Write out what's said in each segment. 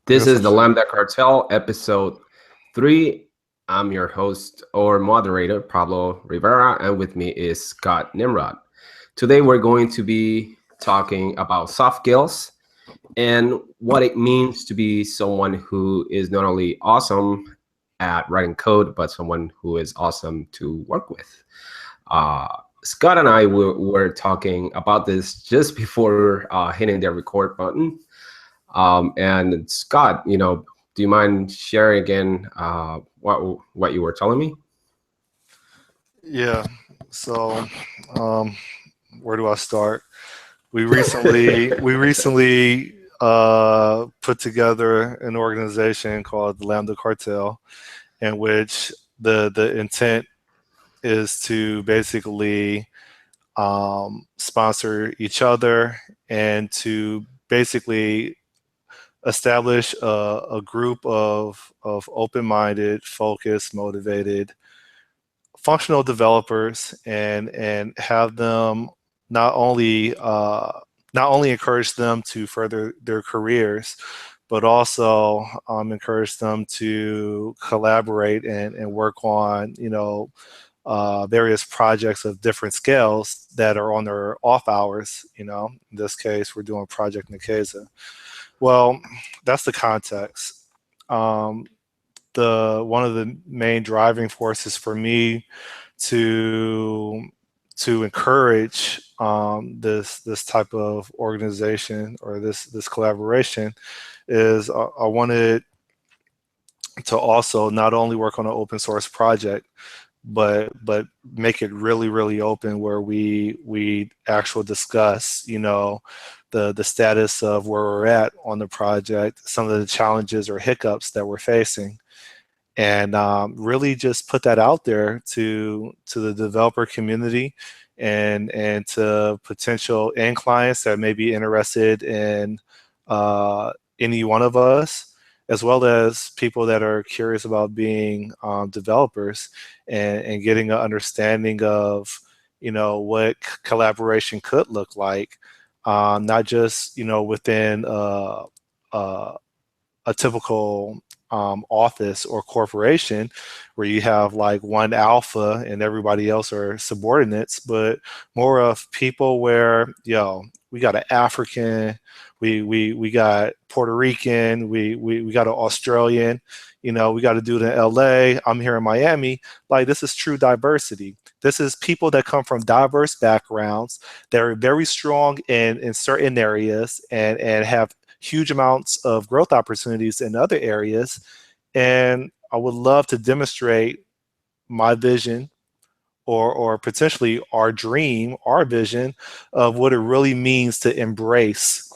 This Yes, is the sir. Lambda Cartel, EP003. I'm your host or moderator, Pablo Rivera, and with me is Scott Nimrod. Today, we're going to be talking about soft skills and what it means to be someone who is not only awesome at writing code, but someone who is awesome to work with. Uh, Scott and I were talking about this just before hitting the record button. And Scott, do you mind sharing again what you were telling me? Yeah. So, um, where do I start? We recently put together an organization called the Lambda Cartel, in which the intent is to basically sponsor each other and to basically establish a group of open-minded, focused, motivated, functional developers, and have them not only not only encourage them to further their careers, but also encourage them to collaborate and work on various projects of different scales that are on their off hours. In this case, we're doing Project Nikeza. Well, that's the context. Um, the one of the main driving forces for me to to encourage this type of organization or this collaboration is I wanted to also not only work on an open source project, but make it really open, where we actually discuss the status of where we're at on the project, some of the challenges or hiccups that we're facing, and really just put that out there to the developer community and to potential end clients that may be interested in any one of us, as well as people that are curious about being developers and getting an understanding of what collaboration could look like, not just within uh, a typical office or corporation where you have like one alpha and everybody else are subordinates, but more of people where, we got an African, we got Puerto Rican, we got an Australian, we got a dude in LA, I'm here in Miami. Like, this is true diversity. This is people that come from diverse backgrounds, that are very strong in certain areas and have huge amounts of growth opportunities in other areas. And I would love to demonstrate my vision, or potentially our dream, our vision of what it really means to embrace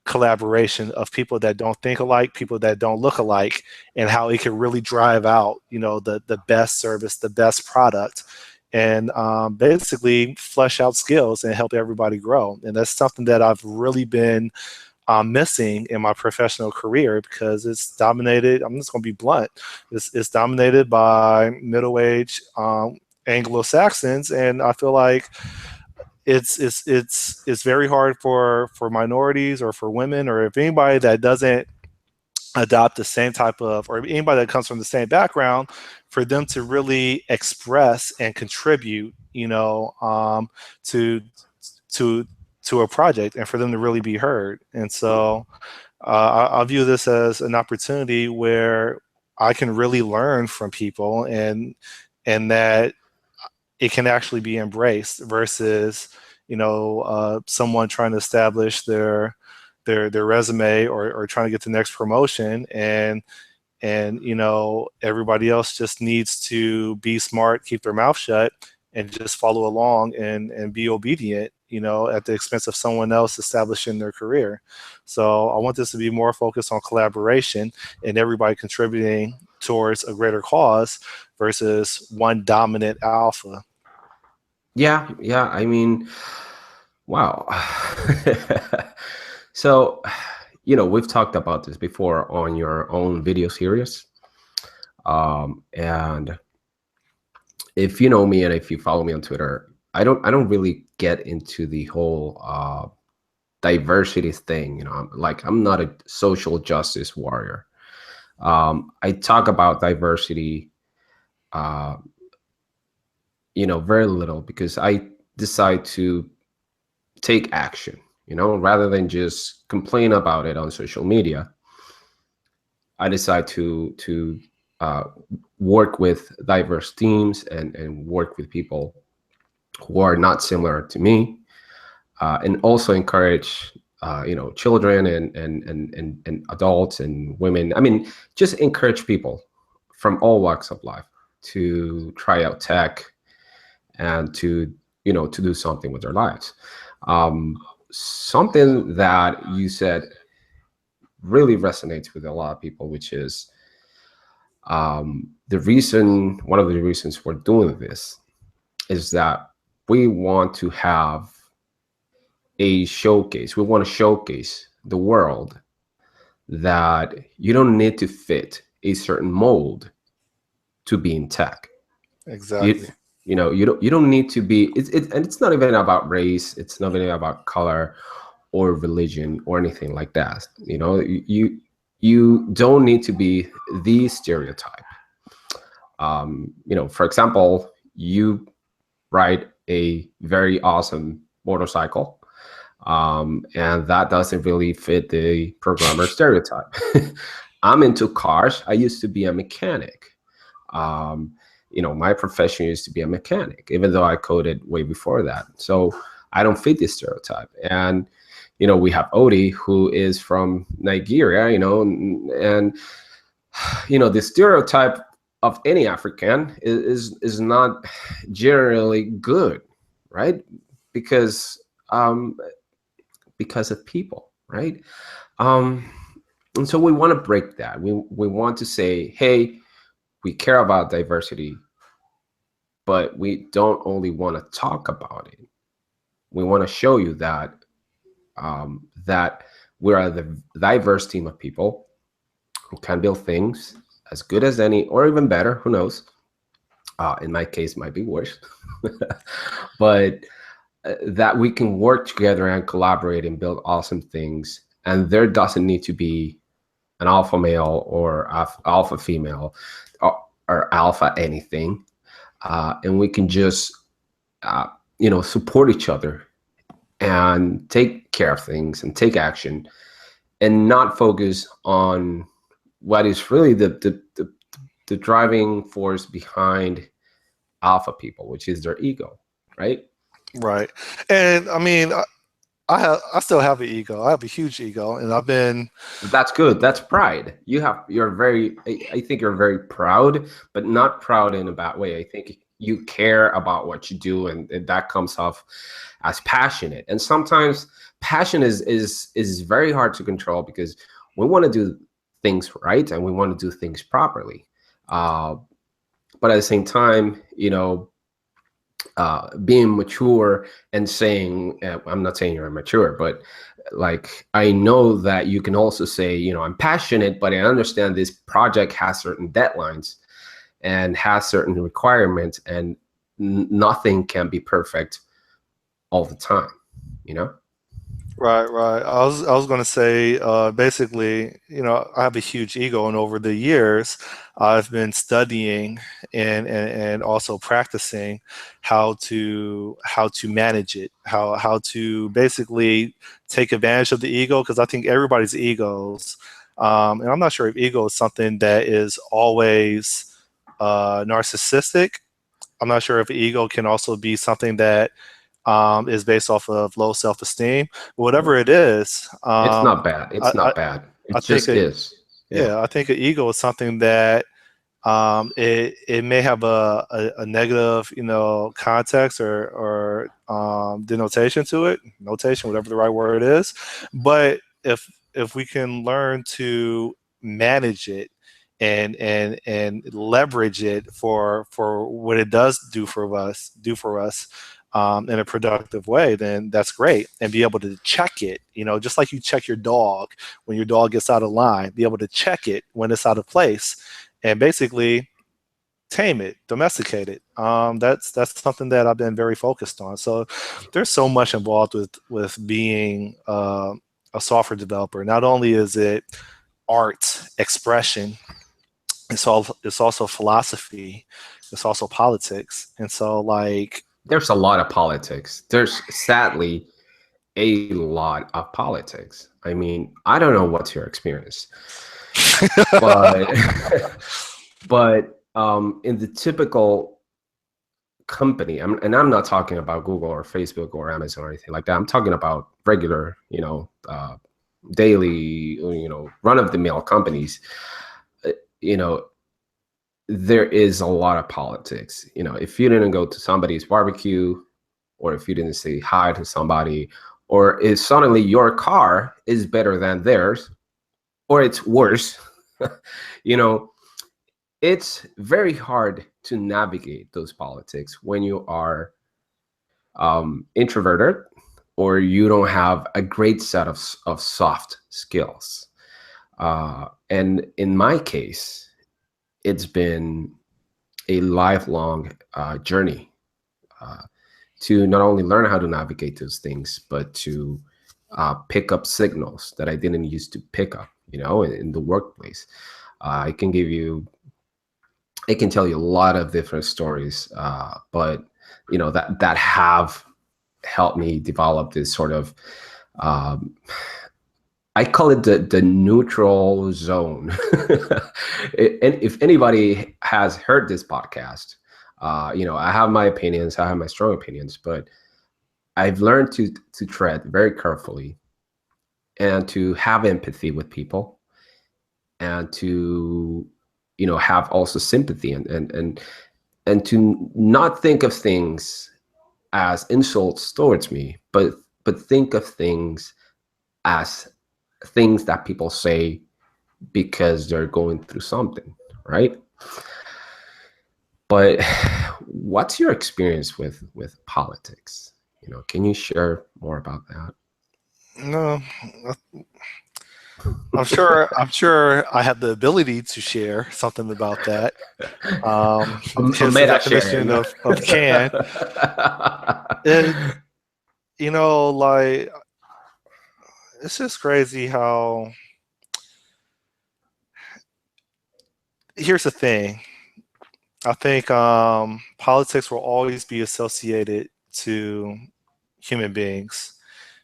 collaboration of people that don't think alike, people that don't look alike, and how it can really drive out, the best service, the best product, and basically flesh out skills and help everybody grow. And that's something that I've really been missing in my professional career, because it's dominated. I'm just going to be blunt. It's dominated by middle-aged Anglo-Saxons, and I feel like it's very hard for minorities or for women, or if anybody that doesn't adopt the same type of, or anybody that comes from the same background, for them to really express and contribute, to to to a project, and for them to really be heard. And so I view this as an opportunity where I can really learn from people, and that it can actually be embraced, versus someone trying to establish their resume, or trying to get the next promotion, and everybody else just needs to be smart, keep their mouth shut, and just follow along and be obedient, at the expense of someone else establishing their career. So I want this to be more focused on collaboration and everybody contributing towards a greater cause, versus one dominant alpha. Yeah. I mean, wow. So, we've talked about this before on your own video series. And if you know me and if you follow me on Twitter, I don't really get into the whole diversity thing. I'm not a social justice warrior. I talk about diversity, uh, very little, because I decide to take action, rather than just complain about it on social media. I decide to uh, work with diverse teams, and work with people who are not similar to me, and also encourage children and adults and women. I mean, just encourage people from all walks of life to try out tech, and to do something with their lives. Something that you said really resonates with a lot of people, which is, one of the reasons we're doing this is that we want to have a showcase. We want to showcase the world that you don't need to fit a certain mold to be in tech. You Exactly. you don't need to be. And it's not even about race. It's not even about color or religion or anything like that. You don't need to be the stereotype. For example, you ride a very awesome motorcycle, and that doesn't really fit the programmer stereotype. I'm into cars. I used to be a mechanic. Um, my profession used to be a mechanic, even though I coded way before that. So I don't fit this stereotype. And we have Odie, who is from Nigeria. And the stereotype of any African is not generally good, right? Because um, because of people, right? Um, and so we want to break that. We want to say, hey, we care about diversity, but we don't only want to talk about it. We want to show you that we are the diverse team of people who can build things as good as any, or even better. Who knows? In my case, might be worse. But that we can work together and collaborate and build awesome things. And there doesn't need to be an alpha male or alpha female, or alpha anything. And we can just, support each other and take care of things and take action, and not focus on what is really the driving force behind alpha people, which is their ego, right? Right. And I mean, I still have an ego. I have a huge ego, and I've been. That's good. That's pride. You're very, I think you're very proud, but not proud in a bad way. I think you care about what you do, and that comes off as passionate. And sometimes passion is very hard to control, because we want to do things right, and we want to do things properly. But at the same time, being mature and saying, I'm not saying you're immature, but like, I know that you can also say, I'm passionate, but I understand this project has certain deadlines and has certain requirements, and nothing can be perfect all the time, you know? Right, right. I was going to say, basically, I have a huge ego, and over the years, I've been studying and also practicing how to manage it, how to basically take advantage of the ego, because I think everybody's egos, and I'm not sure if ego is something that is always narcissistic. I'm not sure if ego can also be something that is based off of low self-esteem. Whatever it is, It's not bad. I, It's I, not bad. I It think just is. Yeah. yeah, I think an ego is something that it may have a negative, context or denotation to it, notation, whatever the right word is. But if we can learn to manage it and leverage it for what it does do for us in a productive way, then that's great. And be able to check it, just like you check your dog when your dog gets out of line, be able to check it when it's out of place, and basically tame it, domesticate it. That's something that I've been very focused on. So there's so much involved with being a software developer. Not only is it art, expression, it's also philosophy, it's also politics, and so like There's a lot of politics. There's sadly a lot of politics. I mean, I don't know what's your experience, but in the typical company, and I'm not talking about Google or Facebook or Amazon or anything like that. I'm talking about regular, daily, run-of-the-mill companies. You know, there is a lot of politics. If you didn't go to somebody's barbecue, or if you didn't say hi to somebody, or if suddenly your car is better than theirs, or it's worse, it's very hard to navigate those politics when you are introverted, or you don't have a great set of soft skills. And in my case, it's been a lifelong journey to not only learn how to navigate those things, but to pick up signals that I didn't used to pick up, in the workplace. I can tell you a lot of different stories, but that have helped me develop this sort of, I call it the neutral zone. And if anybody has heard this podcast, I have my opinions, I have my strong opinions, but I've learned to tread very carefully, and to have empathy with people, and to have also sympathy, and to not think of things as insults towards me, but think of things as things that people say because they're going through something, right? But what's your experience with politics? Can you share more about that? no, I'm sure I have the ability to share something about that. A Here's the meta definition sharing. of can. And like it's just crazy how here's the thing. I think politics will always be associated to human beings.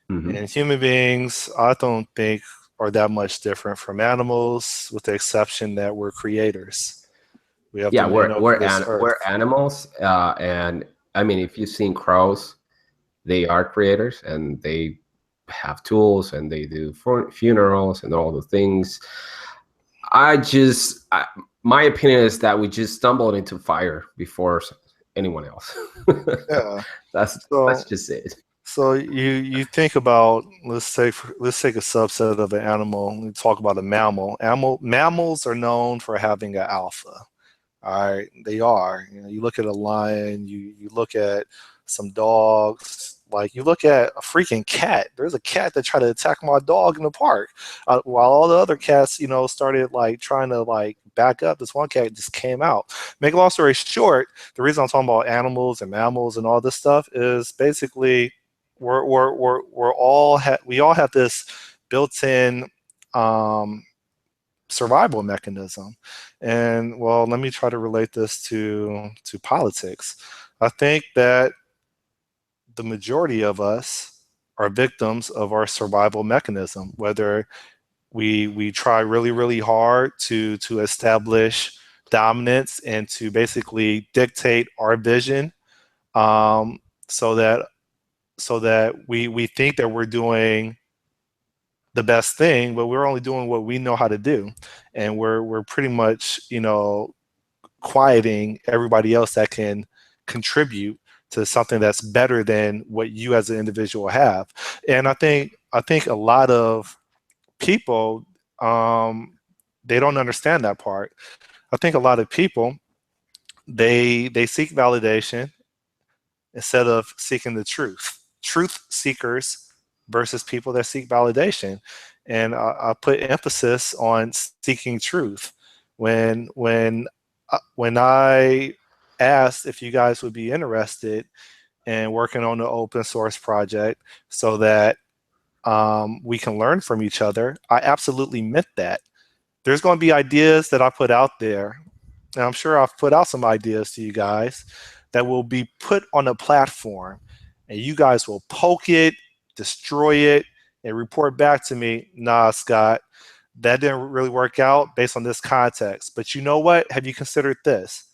Mhm. And human beings, I don't think, are that much different from animals, with the exception that we're creators. We have Yeah, dominion over this we're earth. animals, and I mean, if you've seen crows, they are creators, and they have tools, and they do funerals and all the things. My opinion is that we just stumbled into fire before anyone else. Yeah. That's So just it. so you think about, let's take a subset of an animal. We talk about a mammal. Mammals are known for having an alpha. All right, they are. You look at a lion, you look at some dogs, like you look at a freaking cat. There's a cat that tried to attack my dog in the park, while all the other cats, started like trying to like back up. This one cat just came out. Make a long story short, the reason I'm talking about animals and mammals and all this stuff is basically we all have this built-in um, survival mechanism. And well, let me try to relate this to politics. I think that the majority of us are victims of our survival mechanism, whether we try really, really hard to establish dominance and to basically dictate our vision, um, so that we think that we're doing the best thing, but we're only doing what we know how to do, and we're pretty much quieting everybody else that can contribute to something that's better than what you as an individual have. And I think a lot of people, they don't understand that part. I think a lot of people, they seek validation instead of seeking the truth. Truth seekers versus people that seek validation. And I put emphasis on seeking truth. When when I asked if you guys would be interested in working on the open source project so that we can learn from each other, I absolutely meant that. There's going to be ideas that I put out there, and I'm sure I've put out some ideas to you guys that will be put on a platform, and you guys will poke it, destroy it, and report back to me, nah, Scott, that didn't really work out based on this context. But you know what? Have you considered this?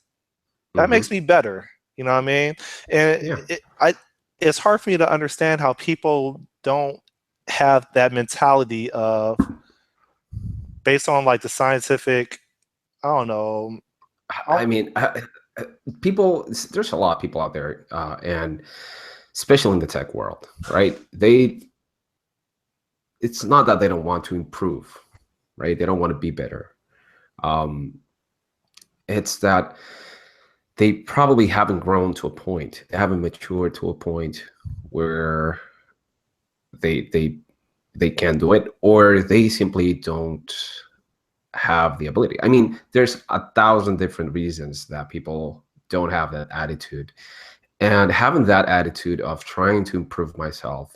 That Mm-hmm. makes me better. You know what I mean? And Yeah. it's hard for me to understand how people don't have that mentality of based on like the scientific, I don't know. I mean, people. There's a lot of people out there, and especially in the tech world, right? It's not that they don't want to improve, right? They don't want to be better. Um, it's that they probably haven't grown to a point. They haven't matured to a point where they they they can do it, or they simply don't have the ability. I mean, there's 1,000 different reasons that people don't have that attitude. And having that attitude of trying to improve myself,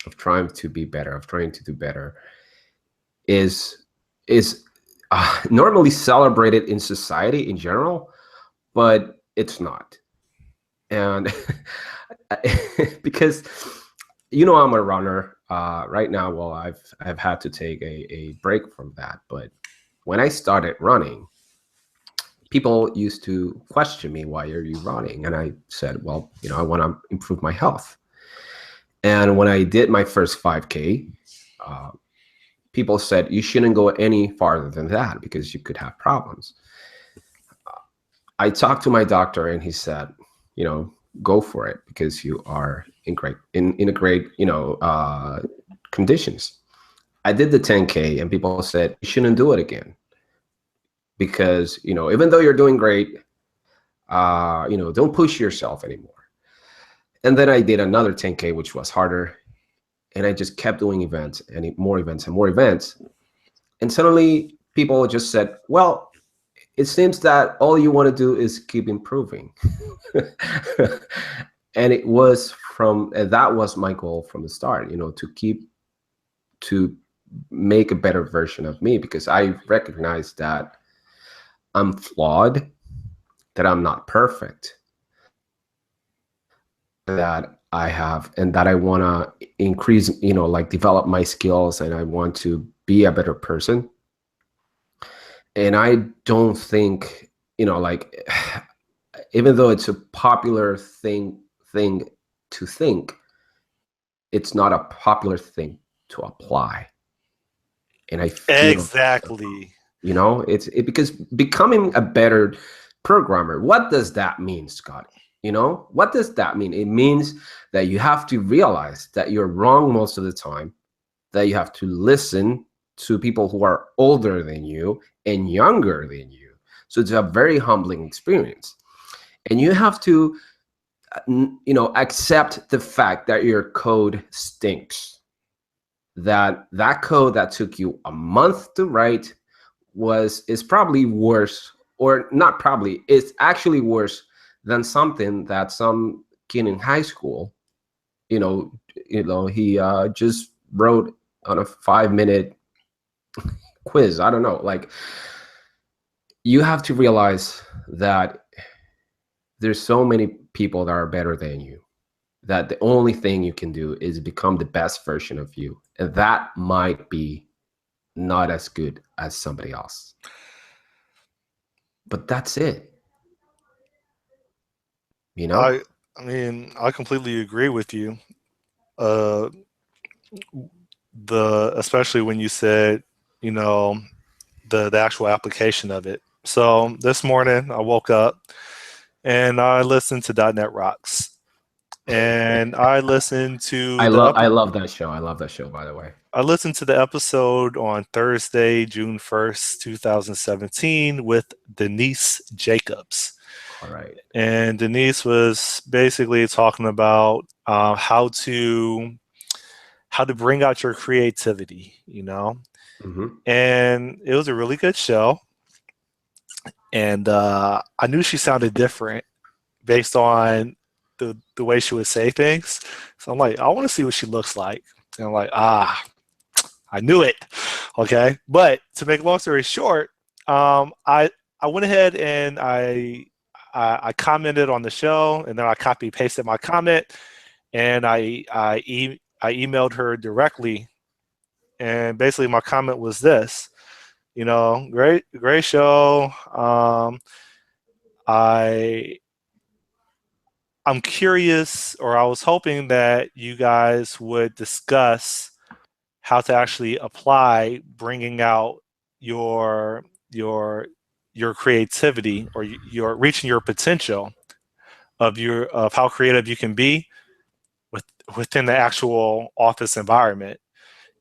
of trying to be better, of trying to do better, is normally celebrated in society in general, but it's not. And because I'm a runner right now. Well, I've had to take a break from that, but when I started running, people used to question me, why are you running? And I said, well, I want to improve my health. And when I did my first 5K, people said you shouldn't go any farther than that because you could have problems. I talked to my doctor and he said, go for it because you are in a great conditions. I did the 10K and people said you shouldn't do it again because even though you're doing great, don't push yourself anymore. And then I did another 10K, which was harder, and I just kept doing events and more events and more events. And suddenly people just said, well, it seems that all you want to do is keep improving. And that was my goal from the start, to make a better version of me, because I recognize that I'm flawed, that I'm not perfect, that I have, and that I want to increase, like develop my skills, and I want to be a better person. And I don't think, like, even though it's a popular thing to think, it's not a popular thing to apply. And I feel Exactly. it's because becoming a better programmer, what does that mean, Scott? What does that mean? It means that you have to realize that you're wrong most of the time, that you have to listen to people who are older than you and younger than you. So it's a very humbling experience. And you have to, accept the fact that your code stinks. That code that took you a month to write is probably worse, or not probably, it's actually worse than something that some kid in high school, he just wrote on a 5-minute quiz. I don't know. Like, you have to realize that there's so many people that are better than you, that the only thing you can do is become the best version of you. And that might be not as good as somebody else. But that's it. I mean, I completely agree with you. Uh, especially when you said, the actual application of it. So this morning I woke up and I listened to .NET Rocks, and I listened to I love that show. I love that show, by the way. I listened to the episode on Thursday, June 1st, 2017 with Denise Jacobs. All right. And Denise was basically talking about how to bring out your creativity, Mm-hmm. And it was a really good show. and I knew she sounded different based on the way she would say things. So I'm like, I want to see what she looks like. And I'm like, I knew it. Okay, but to make a long story short, I went ahead and I commented on the show, and then I copy pasted my comment, and I emailed her directly, and basically my comment was this, great show. I I'm curious, or I was hoping that you guys would discuss how to actually apply bringing out your your your creativity, or your reaching your potential of how creative you can be with, within the actual office environment.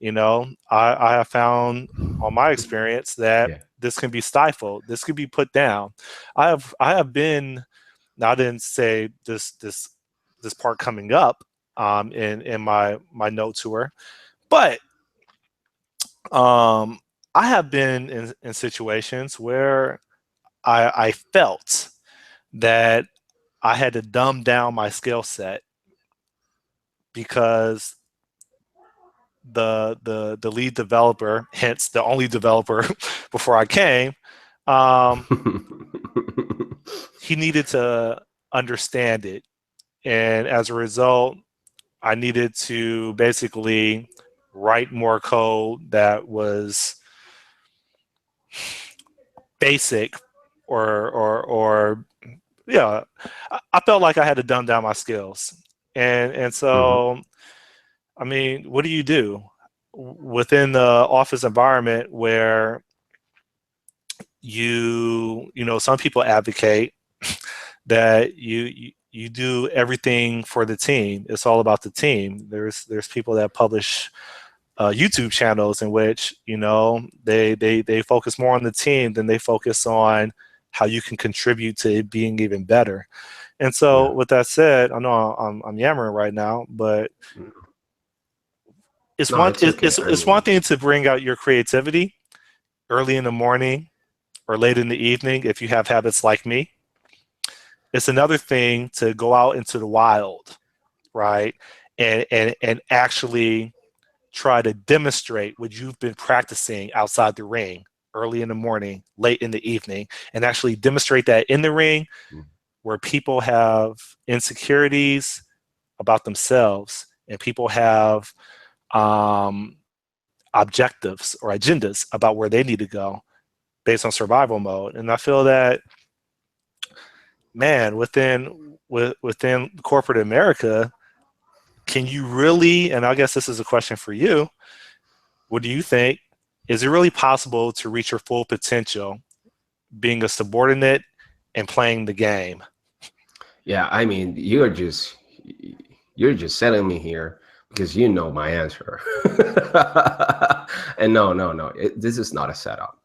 I have found on my experience that Yeah. this can be stifled. This can be put down. I have been. Now, I didn't say this part coming up in my note to her, but I have been in situations where I felt that I had to dumb down my skill set because the lead developer, hence the only developer before I came, um, he needed to understand it, and as a result, I needed to basically write more code that was basic, or yeah, I felt like I had to dumb down my skills, and Mhm. so I mean, what do you do within the office environment where some people advocate that you do everything for the team. It's all about the team. There's people that publish YouTube channels in which they focus more on the team than they focus on how you can contribute to it being even better. And so, Yeah. with that said, I know I'm yammering right now, but it's No, one it's it's, okay. it's I it's one mean, thing to bring out your creativity early in the morning or late in the evening if you have habits like me. It's another thing to go out into the wild, right? And actually try to demonstrate what you've been practicing outside the ring early in the morning, late in the evening, and actually demonstrate that in the ring mm, where people have insecurities about themselves and people have objectives or agendas about where they need to go based on survival mode. And I feel that, man, within corporate America, can you really, and I guess this is a question for you, what do you think? Is it really possible to reach your full potential being a subordinate and playing the game? yeah, I mean, you're just selling me here because you know my answer. And no, no, no, this is not a setup.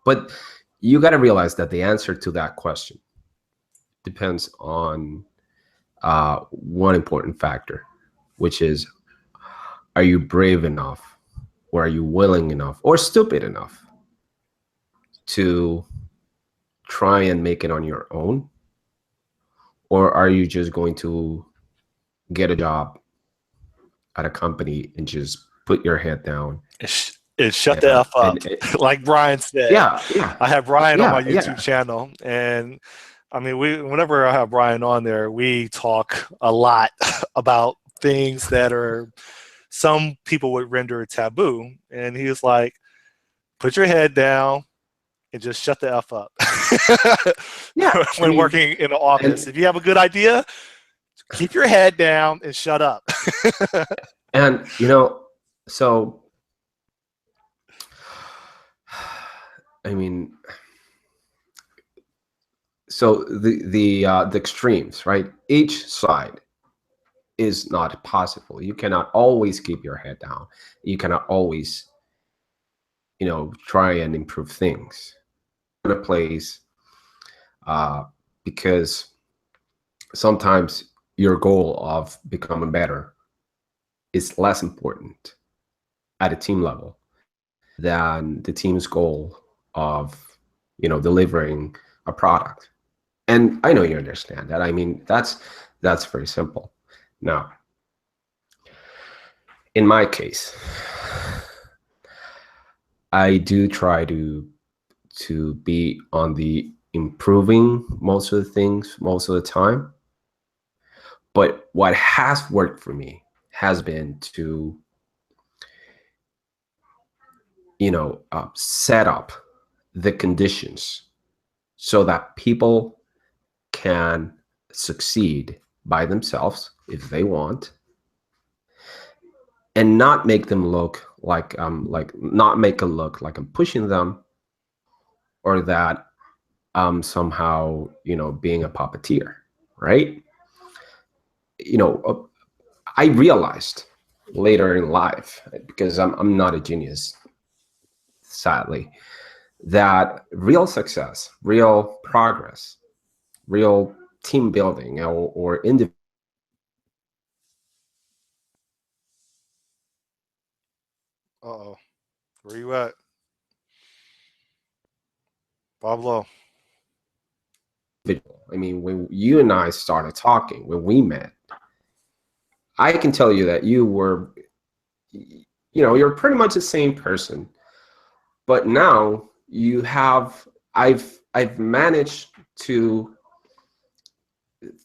But you got to realize that the answer to that question depends on one important factor, which is, are you brave enough, or are you willing enough, or stupid enough to try and make it on your own? Or are you just going to get a job at a company and just put your head down It shut the and F up. Like Brian said, yeah, yeah, I have Brian on my yeah, YouTube yeah. channel, and I mean, whenever I have Brian on there, we talk a lot about things that are some people would render taboo. And he was like, put your head down and just shut the F up Yeah, I when mean, working in the office. and If you have a good idea, keep your head down and shut up. and so I mean, so the extremes, right? Each side is not possible. You cannot always keep your head down. You cannot always, try and improve things in a place, uh, because sometimes your goal of becoming better is less important at a team level than the team's goal of delivering a product. And I know you understand that. I mean, that's very simple. Now, in my case, I do try to be on the improving most of the things most of the time. But what has worked for me has been to, set up the conditions so that people can succeed by themselves if they want, and not make them look like not make it look like I'm pushing them, or that I'm somehow being a puppeteer, right? I realized later in life, because I'm not a genius, sadly, that real success, real progress, real team building, or individual. Uh-oh. Where you at? Pablo. I mean, when you and I started talking, when we met, I can tell you that you're pretty much the same person. But now I've managed to,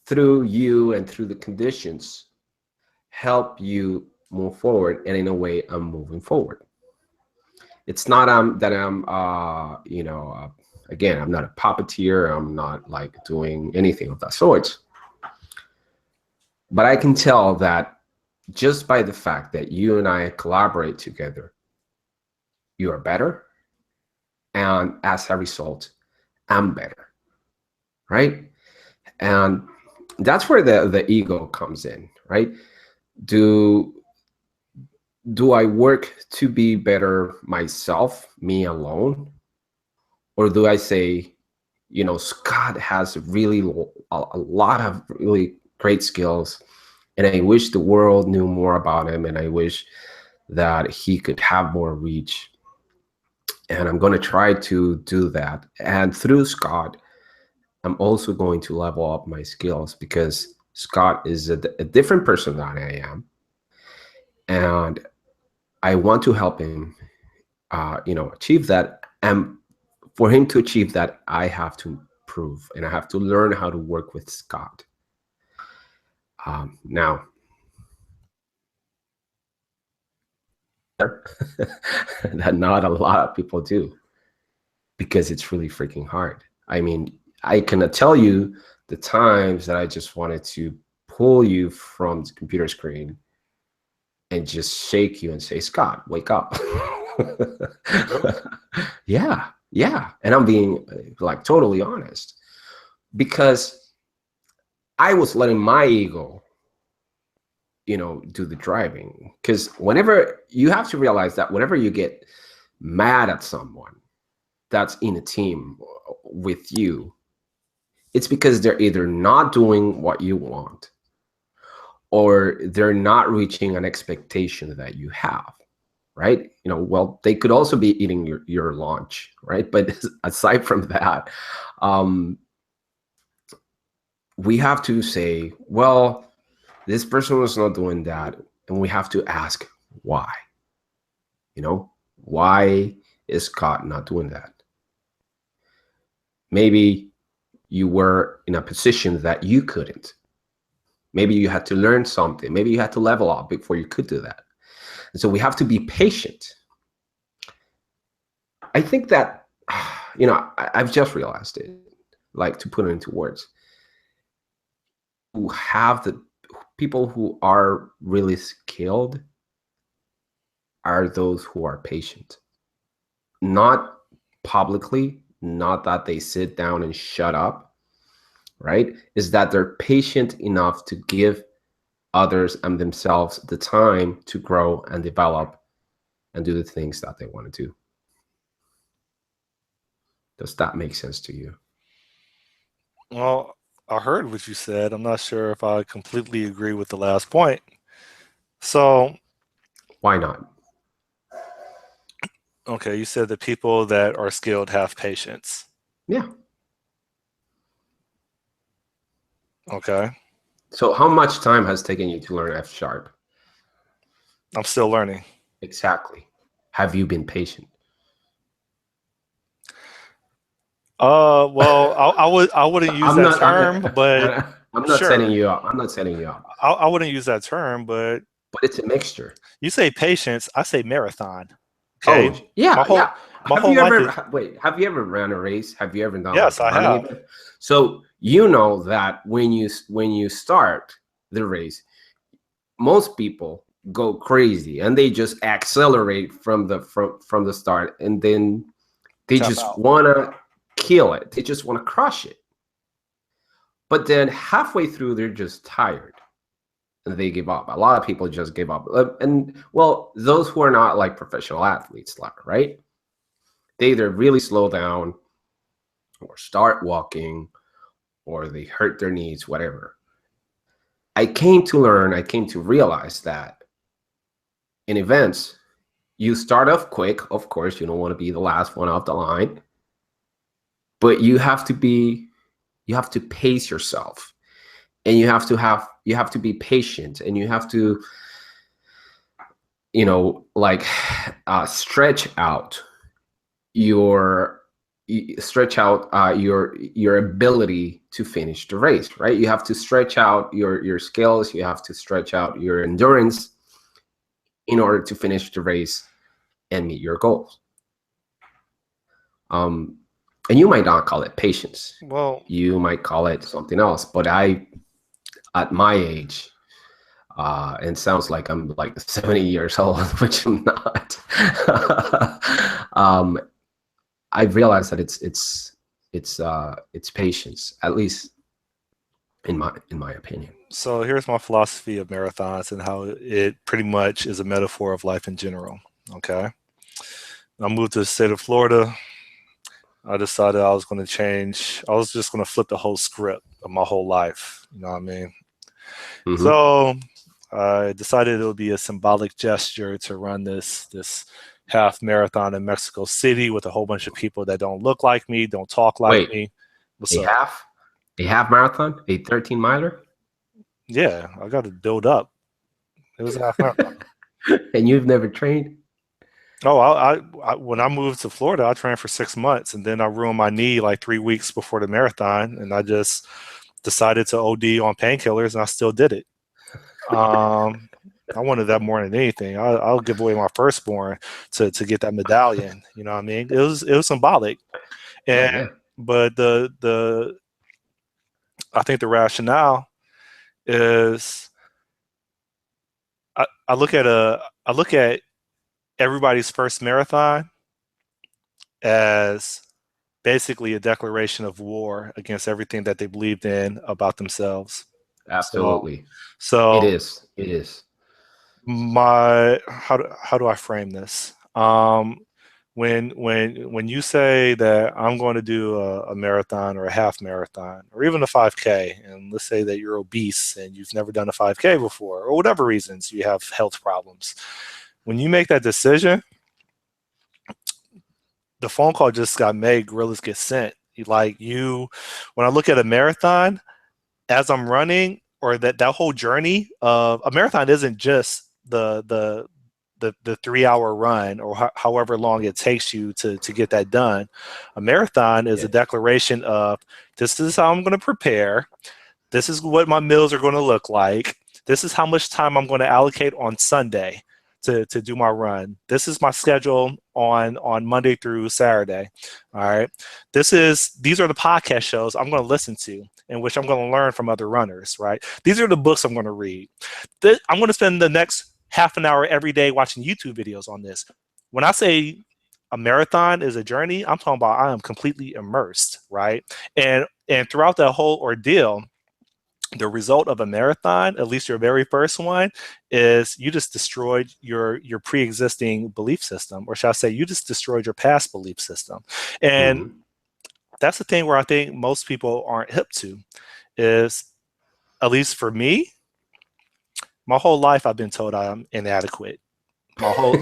through you and through the conditions, help you move forward. And in a way, I'm moving forward. It's not that I'm again, I'm not a puppeteer. I'm not like doing anything of that sort. But I can tell that just by the fact that you and I collaborate together, you are better. And as a result, I'm better, right? And that's where the ego comes in, right? Do I work to be better myself, me alone? Or do I say, Scott has really a lot of really great skills, and I wish the world knew more about him, and I wish that he could have more reach. And I'm going to try to do that. And through Scott, I'm also going to level up my skills, because Scott is a different person than I am. And I want to help him, achieve that. And for him to achieve that, I have to prove, and I have to learn how to work with Scott. Now, that not a lot of people do, because it's really freaking hard. I mean, I cannot tell you the times that I just wanted to pull you from the computer screen and just shake you and say, Scott, wake up. Yeah. And I'm being like totally honest, because I was letting my ego, do the driving. Because whenever you have to realize that whenever you get mad at someone that's in a team with you, it's because they're either not doing what you want, or they're not reaching an expectation that you have, right? Well, they could also be eating your lunch, right? But aside from that, we have to say, well, this person was not doing that, and we have to ask why. Why is Scott not doing that? Maybe you were in a position that you couldn't. Maybe you had to learn something. Maybe you had to level up before you could do that. And so we have to be patient. I think that, I've just realized it, like, to put it into words. Who have the people who are really skilled are those who are patient. Not publicly, not that they sit down and shut up, right? Is that they're patient enough to give others and themselves the time to grow and develop and do the things that they want to do. Does that make sense to you? Well, I heard what you said. I'm not sure if I completely agree with the last point. So, why not? Okay, you said the people that are skilled have patience. Yeah. Okay. So how much time has taken you to learn F sharp? I'm still learning. Exactly. Have you been patient? Well, I wouldn't use I'm that not. term, but I'm not setting sure. you up. I'm not setting you up. I wouldn't use that term, but But it's a mixture. you say patience, I say marathon. Oh Okay. My yeah, whole yeah. my Have whole you life ever is wait? Have you ever ran a race? Have you ever done like yes, a I running have. event? So you know that when you start the race, most people go crazy and they just accelerate from the start, and then they Tap just out. wanna kill it. They just wanna crush it. But then halfway through, they're just tired and they give up. A lot of people just give up. And well, those who are not like professional athletes, right? They either really slow down or start walking or they hurt their knees, whatever. I came to realize that in events, you start off quick. Of course, you don't want to be the last one off the line, but you have to pace yourself and you have to be patient and you have to, like stretch out your your ability to finish the race, right? You have to stretch out your skills, you have to stretch out your endurance in order to finish the race and meet your goals. um and you might not call it patience, Well, you might call it something else, but I, at my age, and sounds like I'm like 70 years old, which I'm not. um I've realized that it's patience, at least in my opinion. so here's my philosophy of marathons and how it pretty much is a metaphor of life in general. Okay. I moved to the state of Florida. I decided I was going to change. I was just going to flip the whole script of my whole life. You know what I mean? Hmm. So I decided it would be a symbolic gesture to run this half marathon in Mexico City with a whole bunch of people that don't look like me, don't talk like Wait, me. What's a up? half a half marathon, a 13 miler, Yeah, I got to build up. It was a half marathon. and you've never trained? Oh, when I moved to Florida, I trained for 6 months, and then I ruined my knee like 3 weeks before the marathon, and I just decided to OD on painkillers, and I still did it. Um, I wanted that more than anything. I'll give away my firstborn to get that medallion. You know what I mean? It was symbolic, Yeah, and yeah. but the I think the rationale is I look at everybody's first marathon as basically a declaration of war against everything that they believed in about themselves. So, Absolutely. so It is. my how do I frame this? When you say that I'm going to do a marathon or a half marathon or even a 5K, and let's say that you're obese and you've never done a 5K before, or whatever reasons you have health problems, when you make that decision, the phone call just got made, gorillas get sent. Like you, when I look at a marathon, as I'm running, or that whole journey of a marathon isn't just the 3 hour run or however long it takes you to get that done. A marathon is a Yeah. declaration of this is how I'm going to prepare. This is what my meals are going to look like. This is how much time I'm going to allocate on Sunday to do my run. This is my schedule on Monday through Saturday. All right. These are the podcast shows I'm going to listen to in which I'm going to learn from other runners, right? These are the books I'm going to read. I'm going to spend the next half an hour every day watching YouTube videos on this. When I say a marathon is a journey, I'm talking about I am completely immersed, right? And throughout that whole ordeal, the result of a marathon, at least your very first one, is you just destroyed your pre-existing belief system, or shall I say, you just destroyed your past belief system. And Hmm. that's the thing where I think most people aren't hip to is, at least for me, my whole life I've been told I'm inadequate. My whole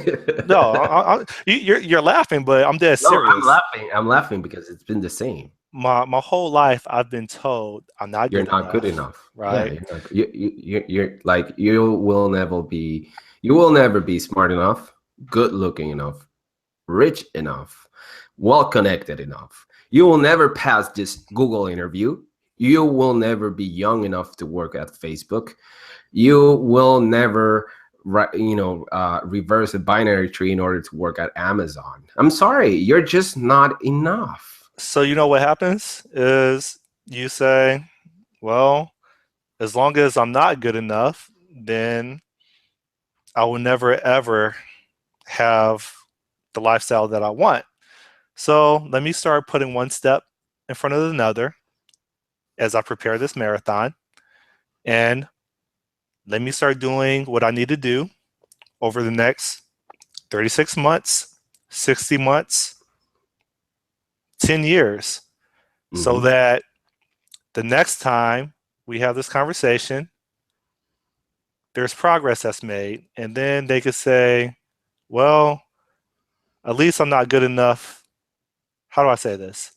no, you're laughing, but I'm dead No, I'm serious. laughing. I'm laughing because it's been the same. My whole life, I've been told I'm not You're good not good enough, enough. Yeah, right? you're not. You're like you will never be. You will never be smart enough, good looking enough, rich enough, well connected enough. You will never pass this Google interview. You will never be young enough to work at Facebook. You will never, reverse a binary tree in order to work at Amazon. I'm sorry, you're just not enough. So you know what happens is you say, well, as long as I'm not good enough, then I will never ever have the lifestyle that I want. So let me start putting one step in front of another as I prepare this marathon. And let me start doing what I need to do over the next 36 months, 60 months, 10 years, so Hmm. that the next time we have this conversation, there's progress that's made. And then they could say, well, at least I'm not good enough. How do I say this?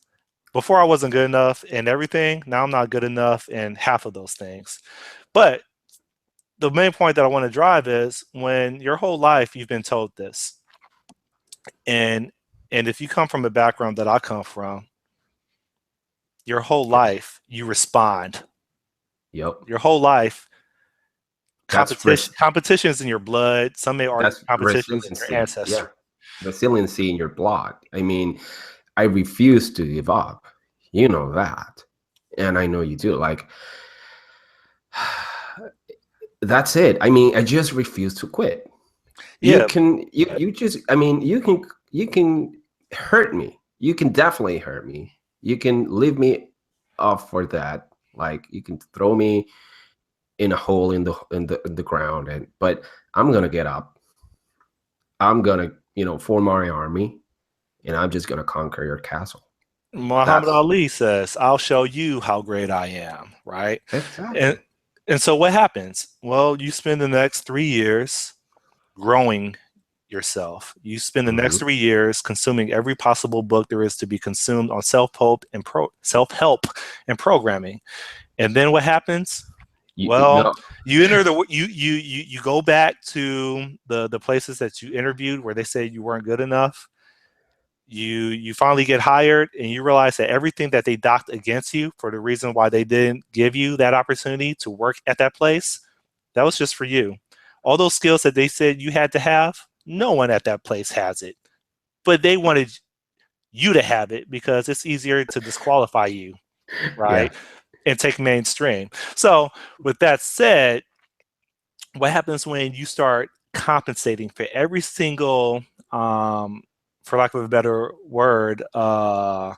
Before I wasn't good enough in everything. Now I'm not good enough in half of those things. But the main point that I want to drive is when your whole life you've been told this, and if you come from a background that I come from, your whole Yes. life you respond. Yep. Your whole life, That's res- competitions in your blood. Some may argue that's competitions in your resiliency. ancestry. Yeah. Resiliency in your blood. I mean, I refuse to give up. You know that. And I know you do. Like, that's it. I mean, I just refuse to quit. You Yeah, can you just I mean, you can hurt me. You can definitely hurt me. You can leave me off for that. Like you can throw me in a hole in the ground, and but I'm gonna get up. I'm gonna, form my army, and I'm just gonna conquer your castle. Muhammad That's Ali says, "I'll show you how great I am." Right, and exactly. so what happens? Well, you spend the next 3 years growing yourself. You spend the next Hmm. 3 years consuming every possible book there is to be consumed on self help and programming. And then what happens? Well, No. you enter the you go back to the places that you interviewed where they said you weren't good enough. You finally get hired and you realize that everything that they docked against you for the reason why they didn't give you that opportunity to work at that place, that was just for you. All those skills that they said you had to have, no one at that place has it. But they wanted you to have it because it's easier to disqualify you, Yeah. right? And take mainstream. So, with that said, what happens when you start compensating for every single, for lack of a better word, I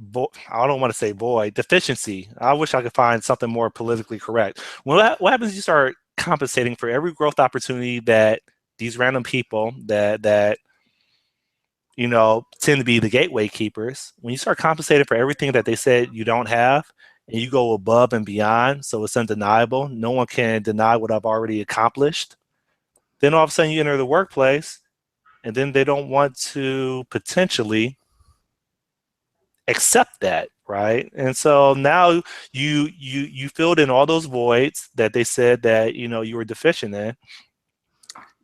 don't want to say boy, deficiency. I wish I could find something more politically correct. What happens? You start compensating for every growth opportunity that these random people that tend to be the gateway keepers. When you start compensating for everything that they said you don't have, and you go above and beyond, so it's undeniable. No one can deny what I've already accomplished. Then all of a sudden you enter the workplace, and then they don't want to potentially accept that, right? And so now you filled in all those voids that they said that you were deficient in.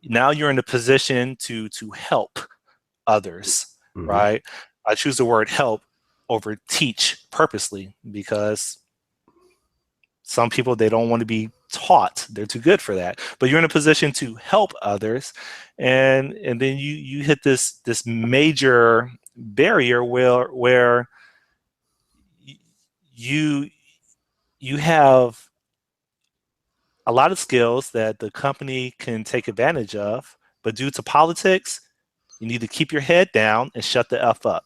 Now you're in a position to help others, Hmm. right? I choose the word help over teach purposely because some people, they don't want to be taught, they're too good for that, but you're in a position to help others. And then you hit this major barrier where you you have a lot of skills that the company can take advantage of, but due to politics, you need to keep your head down and shut the F up.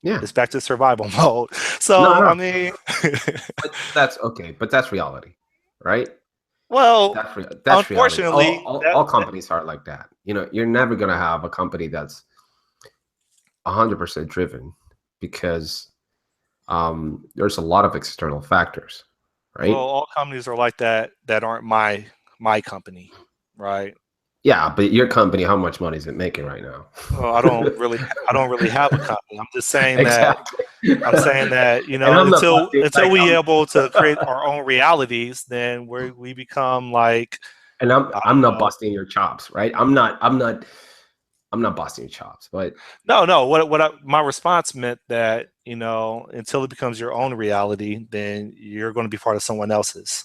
Yeah. It's back to survival mode. No, So, no. I mean, But that's okay. But that's reality, right? well, That's reality. All, unfortunately, all all companies are like that. You're never gonna have a company that's 100% driven because there's a lot of external factors, well, right? all companies are like that aren't my company. right? Yeah, but your company, how much money is it making right now? Well, I don't really have a company. I'm just saying that Exactly. I'm saying that, you And know, I'm not busting, until like, we able to create our own realities, then we become like, and I I'm don't not know. busting your chops, right? I'm not busting your chops, but No. My response meant that, you know, until it becomes your own reality, then you're going to be part of someone else's.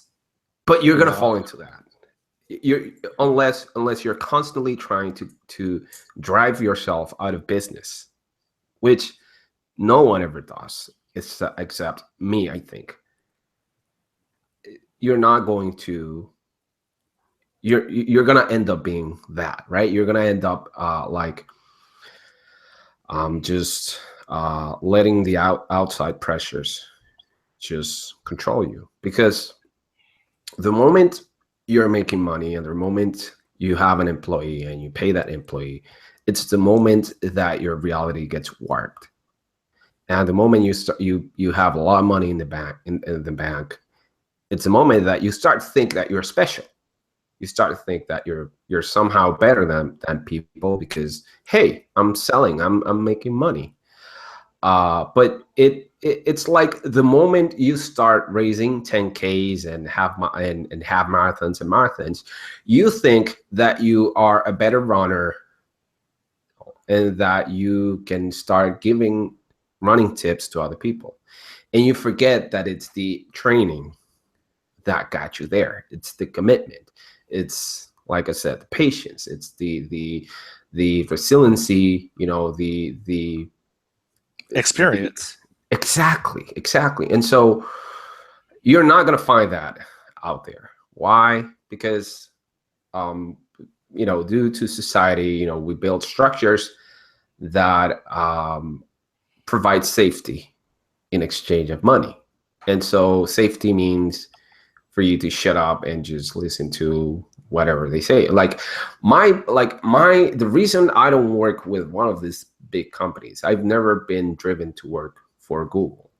you're You gonna know, fall into that. You're unless you're constantly trying to drive yourself out of business, which no one ever does, except me, I think. You're not going to you're gonna end up being that, right? You're gonna end up like just letting the outside pressures just control you, because the moment you're making money and the moment you have an employee and you pay that employee, it's the moment that your reality gets warped. And the moment you have a lot of money in the bank, in the bank, it's a moment that you start to think that you're special. You start to think that you're somehow better than people because, hey, I'm selling, I'm making money. But it's like the moment you start raising 10Ks and and have marathons, you think that you are a better runner and that you can start giving running tips to other people. And you forget that it's the training that got you there. It's the commitment. It's, like I said, the patience. It's the resiliency, the the experience. exactly. And so you're not going to find that out there. Why? Because um due to society, we build structures that provide safety in exchange of money. And so safety means for you to shut up and just listen to whatever they say. The reason I don't work with one of these big companies, I've never been driven to work for Google.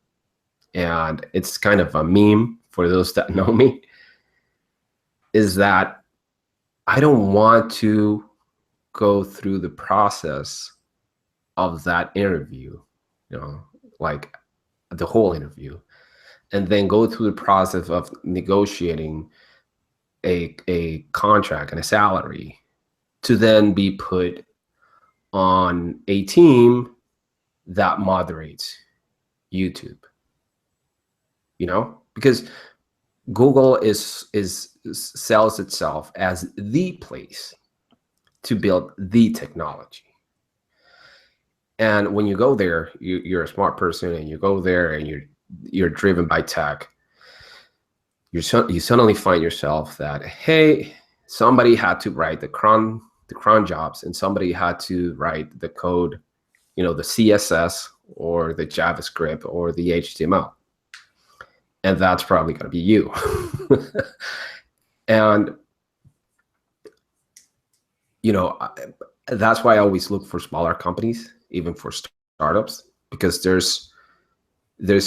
And it's kind of a meme for those that know me, is that I don't want to go through the process of that interview, you know, like the whole interview, and then go through the process of negotiating a contract and a salary to then be put on a team that moderates YouTube, because Google is sells itself as the place to build the technology. And when you go there, you're a smart person, and you go there and you're driven by tech. You suddenly find yourself that, hey, somebody had to write the cron jobs, and somebody had to write the code, the CSS or the JavaScript or the HTML, and that's probably going to be you. And that's why I always look for smaller companies, even for startups, because there's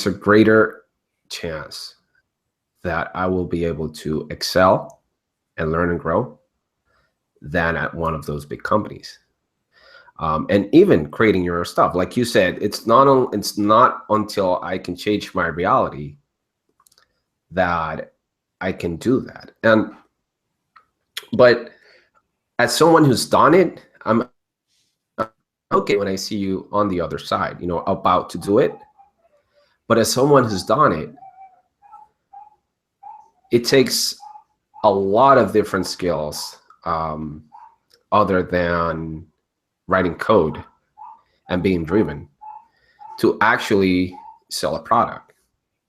a greater chance that I will be able to excel and learn and grow than at one of those big companies. And even creating your own stuff, like you said, it's not until I can change my reality that I can do that. But as someone who's done it, I'm okay when I see you on the other side, about to do it. But as someone who's done it, it takes a lot of different skills, other than writing code and being driven, to actually sell a product.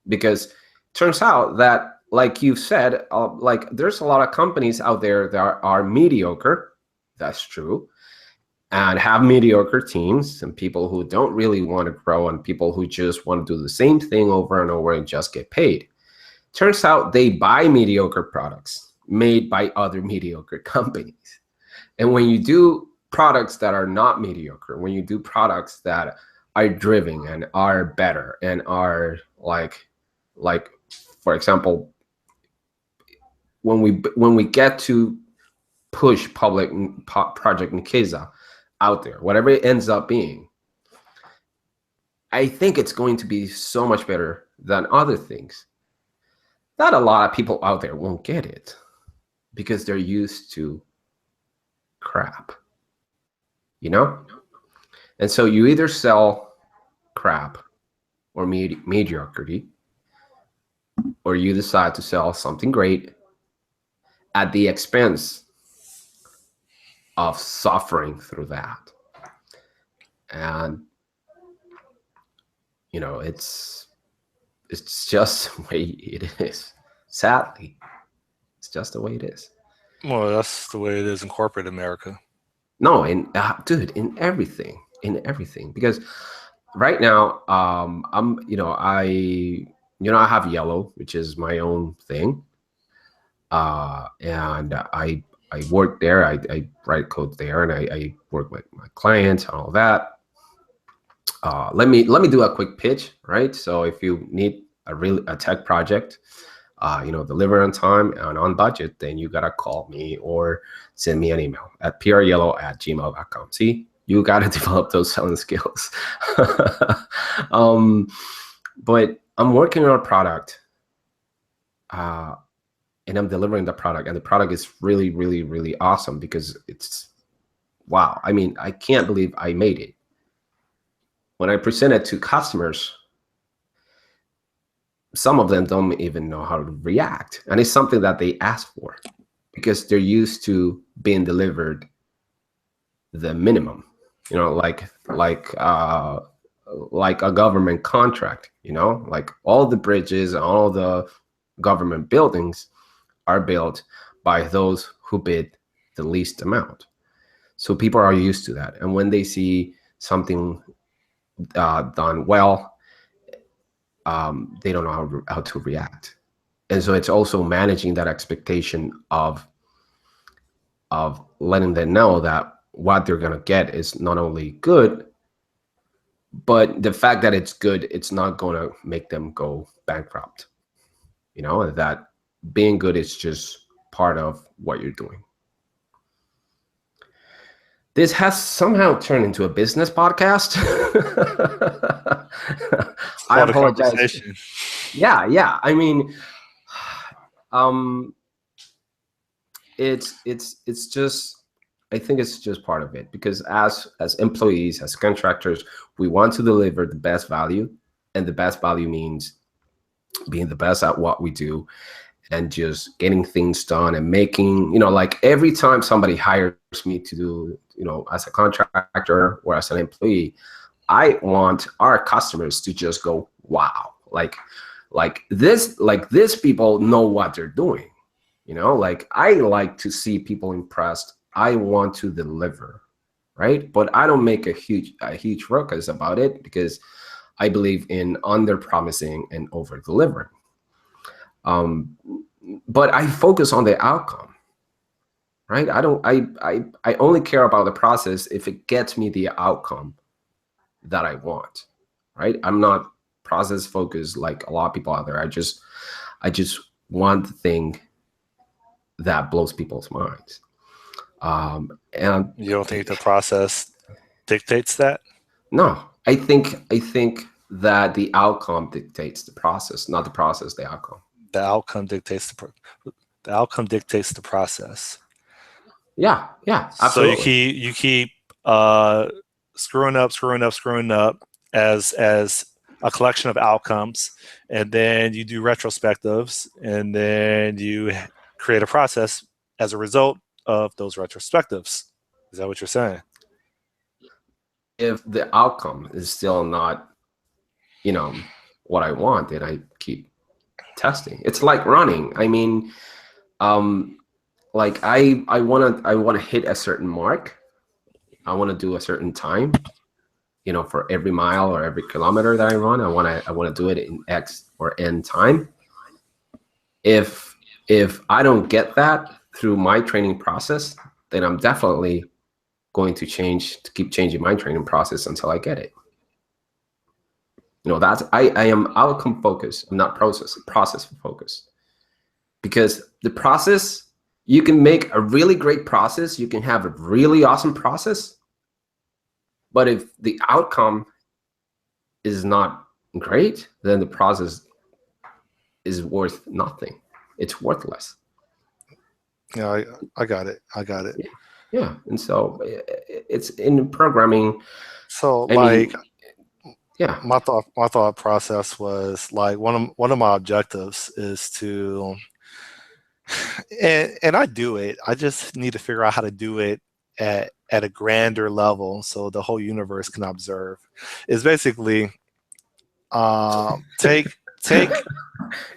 Because it turns out that, like you said, like there's a lot of companies out there that are mediocre. That's true. And have mediocre teams and people who don't really want to grow and people who just want to do the same thing over and over and just get paid. Turns out they buy mediocre products made by other mediocre companies. And when you do products that are not mediocre, when you do products that are driven and are better and are like for example, when we get to push Project Nikeza out there, whatever it ends up being. I think it's going to be so much better than other things. Not a lot of people out there won't get it because they're used to crap, you know? And so you either sell crap or mediocrity, or you decide to sell something great at the expense of suffering through that. And, you know, it's just the way it is. Sadly, it's just the way it is. Well, that's the way it is in corporate America. No, dude, in everything, because right now, I'm, I have Yellow, which is my own thing, and I work there. I write code there, and I work with my clients and all that. Let me do a quick pitch, right? So if you need a tech project, deliver on time and on budget, then you gotta call me or send me an email at pyellow@gmail.com. See, you gotta develop those selling skills. But I'm working on a product, and I'm delivering the product, and the product is really, really, really awesome because it's, wow. I mean, I can't believe I made it. When I present it to customers, some of them don't even know how to react. And it's something that they ask for because they're used to being delivered the minimum, like a government contract, like all the bridges, all the government buildings are built by those who bid the least amount. So people are used to that. And when they see something done well, they don't know how to react. And so it's also managing that expectation of letting them know that what they're going to get is not only good, but the fact that it's good, it's not going to make them go bankrupt. That being good is just part of what you're doing. This has somehow turned into a business podcast. I apologize. Yeah. I mean, it's just, I think it's just part of it, because as employees, as contractors, we want to deliver the best value, and the best value means being the best at what we do and just getting things done and making, like every time somebody hires me to do, as a contractor or as an employee, I want our customers to just go, wow, like these people know what they're doing. Like I like to see people impressed. I want to deliver, right? But I don't make a huge ruckus about it because I believe in under promising and over delivering. But I focus on the outcome, right? I only care about the process if it gets me the outcome that I want, right? I'm not process focused like a lot of people out there. I just want the thing that blows people's minds. And you don't think the process dictates that? No, I think that the outcome dictates the process, not the process, the outcome. The outcome dictates the process. Yeah, absolutely. So you keep screwing up as a collection of outcomes, and then you do retrospectives, and then you create a process as a result of those retrospectives. Is that what you're saying? If the outcome is still not, what I want, then I keep testing. It's like running. I mean, like I want to hit a certain mark. I want to do a certain time, for every mile or every kilometer that I run. I want to do it in X or N time. If I don't get that through my training process, then I'm definitely going to keep changing my training process until I get it. That's I am outcome focused. I'm not process focused, because the process You can make a really great process. You can have a really awesome process. But if the outcome is not great, then the process is worth nothing. It's worthless. Yeah, I got it. I got it. Yeah. And so it's in programming. So I mean, like yeah. my thought process was like one of my objectives is to and I do it. I just need to figure out how to do it at a grander level so the whole universe can observe. Is basically take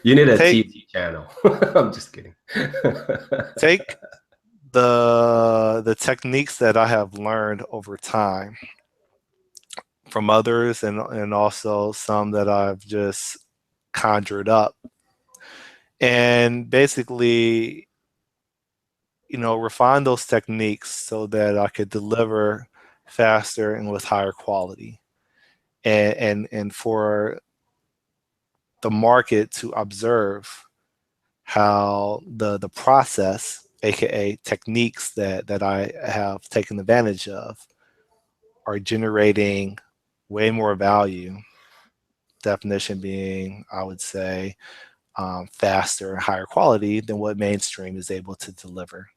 You need a take TV channel. I'm just kidding. take the techniques that I have learned over time from others and also some that I've just conjured up and basically refine those techniques so that I could deliver faster and with higher quality and for the market to observe how the process, aka techniques that I have taken advantage of, are generating way more value. Definition being, I would say, faster and higher quality than what mainstream is able to deliver.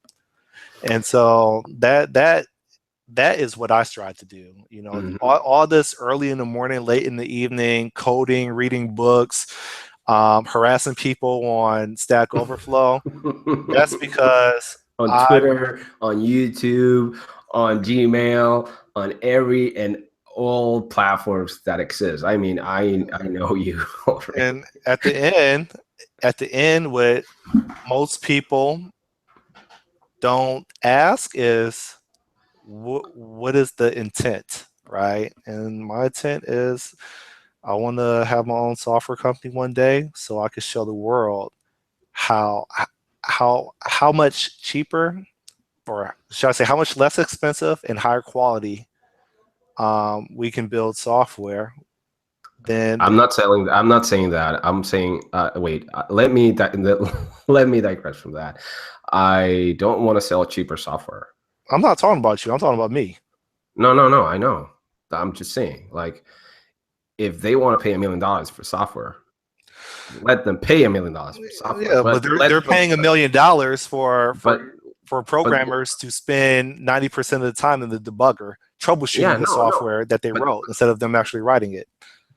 And so that is what I strive to do. All this early in the morning, late in the evening, coding, reading books, harassing people on Stack Overflow. That's because On I Twitter, on YouTube, on Gmail, on every and all platforms that exist. I mean, I know you already. and at the end, what most people don't ask is what is the intent, right? And my intent is I want to have my own software company one day so I can show the world how how much cheaper, or should I say how much less expensive and higher quality we can build software than. I'm not saying that. I'm saying. Wait. Let me let me digress from that. I don't want to sell cheaper software. I'm not talking about you. I'm talking about me. No, no, no. I know. I'm just saying. Like, if they want to pay $1 million for software, let them pay $1 million for software. Yeah, but they're paying $1 million for but for but programmers to spend 90% of the time in the debugger yeah, troubleshooting the no, no. software that they But wrote instead of them actually writing it.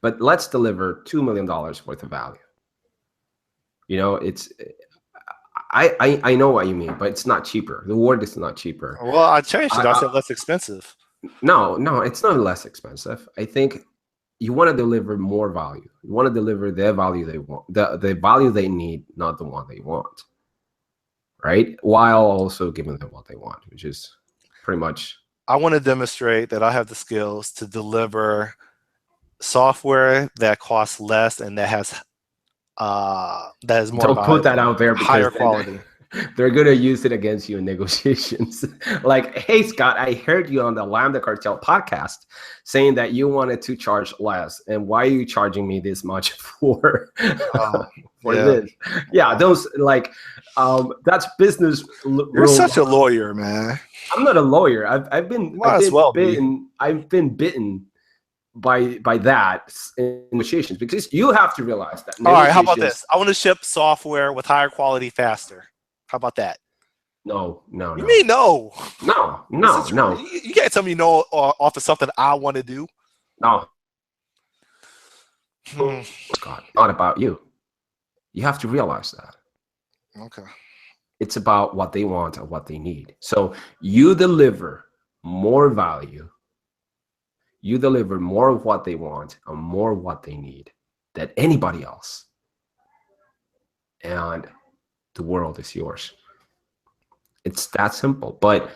but let's deliver $2 million worth of value. It's I know what you mean, but it's not cheaper. The word is not cheaper. Well, I changed it. I I, said less expensive. no, no, it's not less expensive. I think you want to deliver more value. You want to deliver their value they want, the value they need, not the one they want, right? While also giving them what they want, which is pretty much. I want to demonstrate that I have the skills to deliver software that costs less and that is more Don't put that valuable, out there because higher then quality. they're gonna use it against you in negotiations. Like, hey Scott, I heard you on the Lambda Cartel podcast saying that you wanted to charge less, and why are you charging me this much for Oh, for yeah. this? Yeah, those that's business You're rule. such a lawyer, man. I'm not a lawyer. I've been Might as well be. bitten. I've been bitten by that in negotiations, because you have to realize that All right, how about negotiations. this? I want to ship software with higher quality faster. How about that? No, no, You no, mean no? no, no, no, You can't tell me no off of something I want to do. no. Hmm. Scott, not about you. You have to realize that Okay. it's about what they want and what they need. So you deliver more value. You deliver more of what they want and more of what they need than anybody else. And the world is yours. It's that simple. But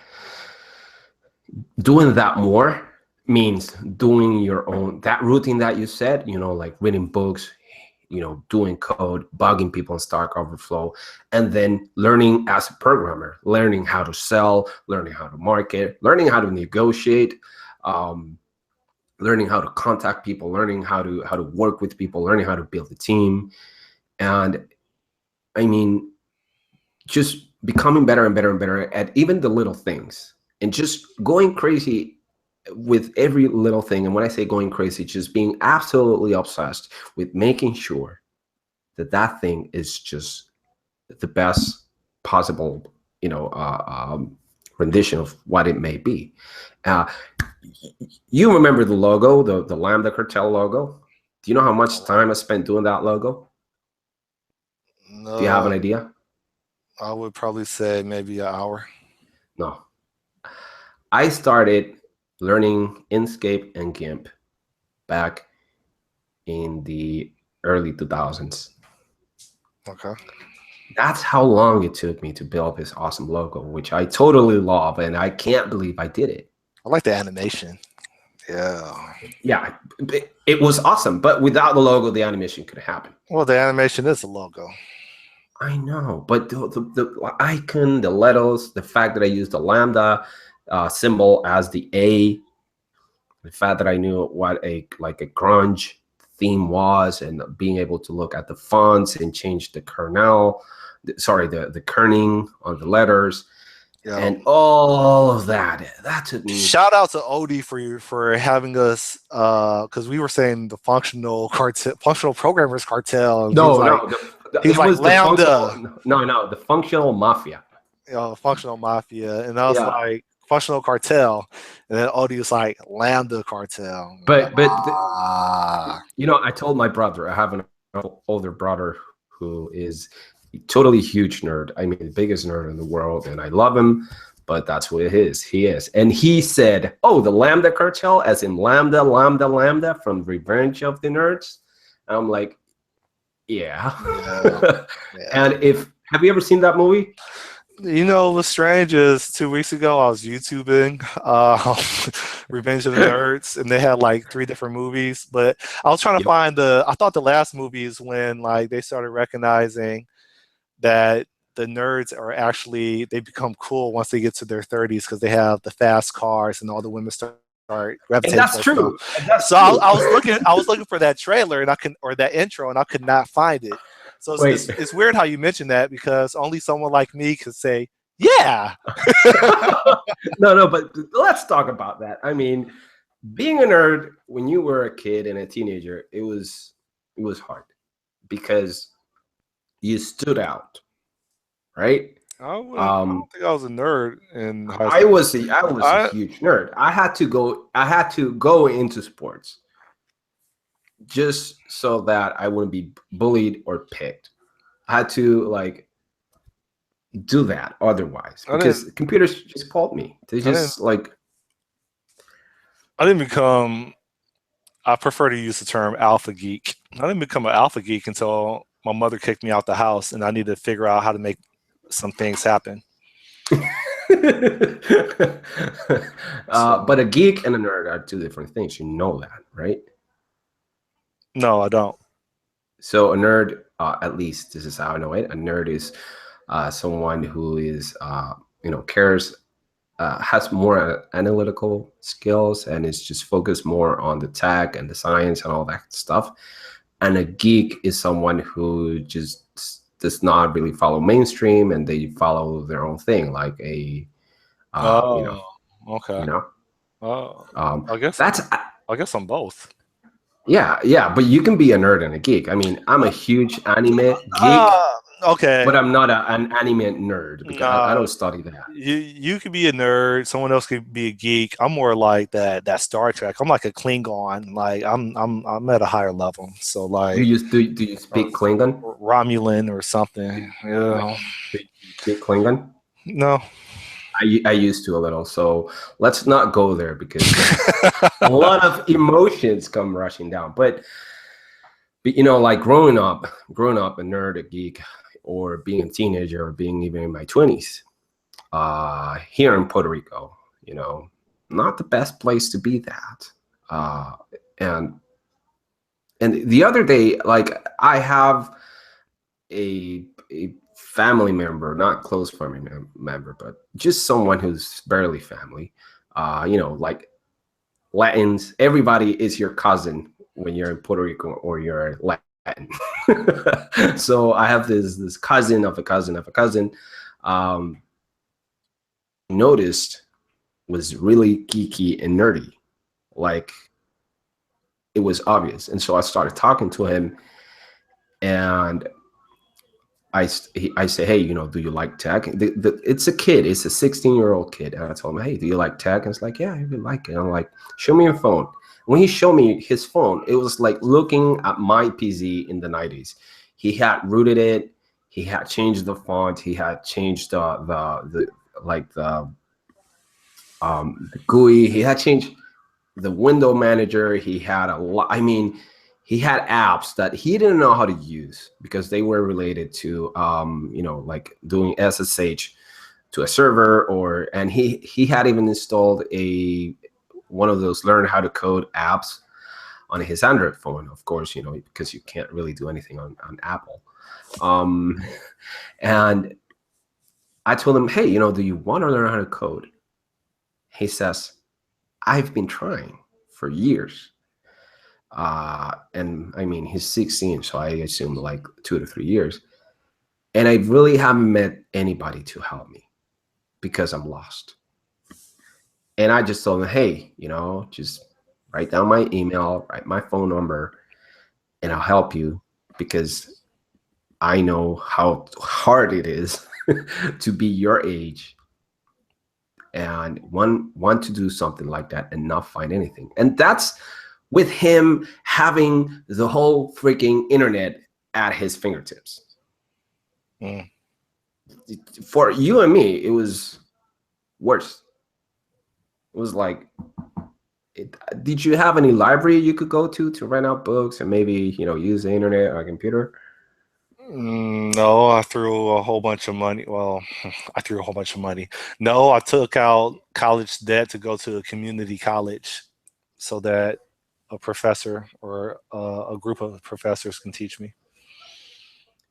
doing that more means doing your own, that routine that you said, like reading books, doing code, bugging people in Stack Overflow, and then learning as a programmer, learning how to sell, learning how to market, learning how to negotiate, learning how to contact people, learning how to work with people, learning how to build a team. And I mean, just becoming better and better and better at even the little things, and just going crazy with every little thing. And when I say going crazy, just being absolutely obsessed with making sure that that thing is just the best possible, rendition of what it may be. Uh, you remember the logo, the Lambda Cartel logo? Do you know how much time I spent doing that logo? Do you have an No, idea? I would probably say maybe an hour. No. I started learning Inkscape and GIMP back in the early 2000s. Okay. That's how long it took me to build this awesome logo, which I totally love, and I can't believe I did it. I like the animation. Yeah. Yeah, it was awesome, but without the logo, the animation could happen. Well, the animation is a logo. I know, but the icon, the letters, the fact that I used the Lambda symbol as the A, the fact that I knew what a grunge theme was, and being able to look at the fonts and change the the kerning on the letters, Yeah. and all of that took me. Shout out to Odie for having us, because we were saying the functional programmers cartel. And No, he was like Lambda. No, the functional mafia. Functional mafia, and I was Yeah. like functional cartel, and then Odie was like Lambda cartel. But I told my brother, I have an older brother who is a totally huge nerd. I mean, the biggest nerd in the world, and I love him, but that's what he is. And he said, "Oh, the Lambda cartel, as in Lambda from Revenge of the Nerds." And I'm like, yeah. And have you ever seen that movie? What's strange is 2 weeks ago I was YouTubing Revenge of the Nerds, and they had like 3 different movies, but I was trying to find I thought the last movie is when like they started recognizing that the nerds are actually, they become cool once they get to their 30s because they have the fast cars and all the women start gravitating. And that's true. So I was looking for that trailer or that intro, and I could not find it. So it's weird how you mentioned that, because only someone like me could say, yeah. No, but let's talk about that. I mean, being a nerd when you were a kid and a teenager, it was hard because you stood out, right? I don't think I was a nerd in high school. I was a huge nerd. I had to go into sports just so that I wouldn't be bullied or picked. I had to do that otherwise, because computers just called me. They just I didn't become, I prefer to use the term alpha geek. I didn't become an alpha geek until my mother kicked me out the house, and I needed to figure out how to make some things happen. But a geek and a nerd are 2 different things. You know that, right? No, I don't. So a nerd, at least this is how I know it. A nerd is someone who is, cares, has more analytical skills, and is just focused more on the tech and the science and all that stuff. And a geek is someone who just does not really follow mainstream, and they follow their own thing, like a, okay. I guess I'm both. Yeah, but you can be a nerd and a geek. I mean, I'm a huge anime geek. Okay. But I'm not an anime nerd, because I don't study that. You could be a nerd. Someone else could be a geek. I'm more like that Star Trek. I'm like a Klingon. Like I'm at a higher level. So like, do you speak Klingon? Romulan or something? Yeah. Do you speak Klingon? No. I used to a little. So let's not go there, because a lot of emotions come rushing down. But like growing up a nerd, a geek, or being a teenager, or being even in my 20s, here in Puerto Rico, not the best place to be that. And the other day, I have a family member, not close family member, but just someone who's barely family. Like Latins, everybody is your cousin when you're in Puerto Rico or you're Latin. So I have this cousin of a cousin of a cousin, um, noticed was really geeky and nerdy. Like, it was obvious. And so I started talking to him, and I say, hey, do you like tech? It's a kid. It's a 16-year-old kid. And I told him, hey, do you like tech? And it's like, yeah, I really like it. And I'm like, show me your phone. When he showed me his phone, it was like looking at my PC in the 90s. He had rooted it. He had changed the font. He had changed the GUI. He had changed the window manager. He had a lot. I mean, he had apps that he didn't know how to use because they were related to, like doing SSH to a server, and he had even installed one of those learn how to code apps on his Android phone, of course, because you can't really do anything on Apple. And I told him, hey, do you want to learn how to code? He says, I've been trying for years. And I mean, he's 16, so I assume like 2 to 3 years. And I really haven't met anybody to help me because I'm lost. And I just told him, hey, just write down my email, write my phone number, and I'll help you, because I know how hard it is to be your age and want to do something like that and not find anything. And that's with him having the whole freaking internet at his fingertips. Mm. For you and me, it was worse. It was like, did you have any library you could go to rent out books and maybe, use the internet or a computer? No, I threw a whole bunch of money. Well, I threw a whole bunch of money. No, I took out college debt to go to a community college so that a professor or a group of professors can teach me.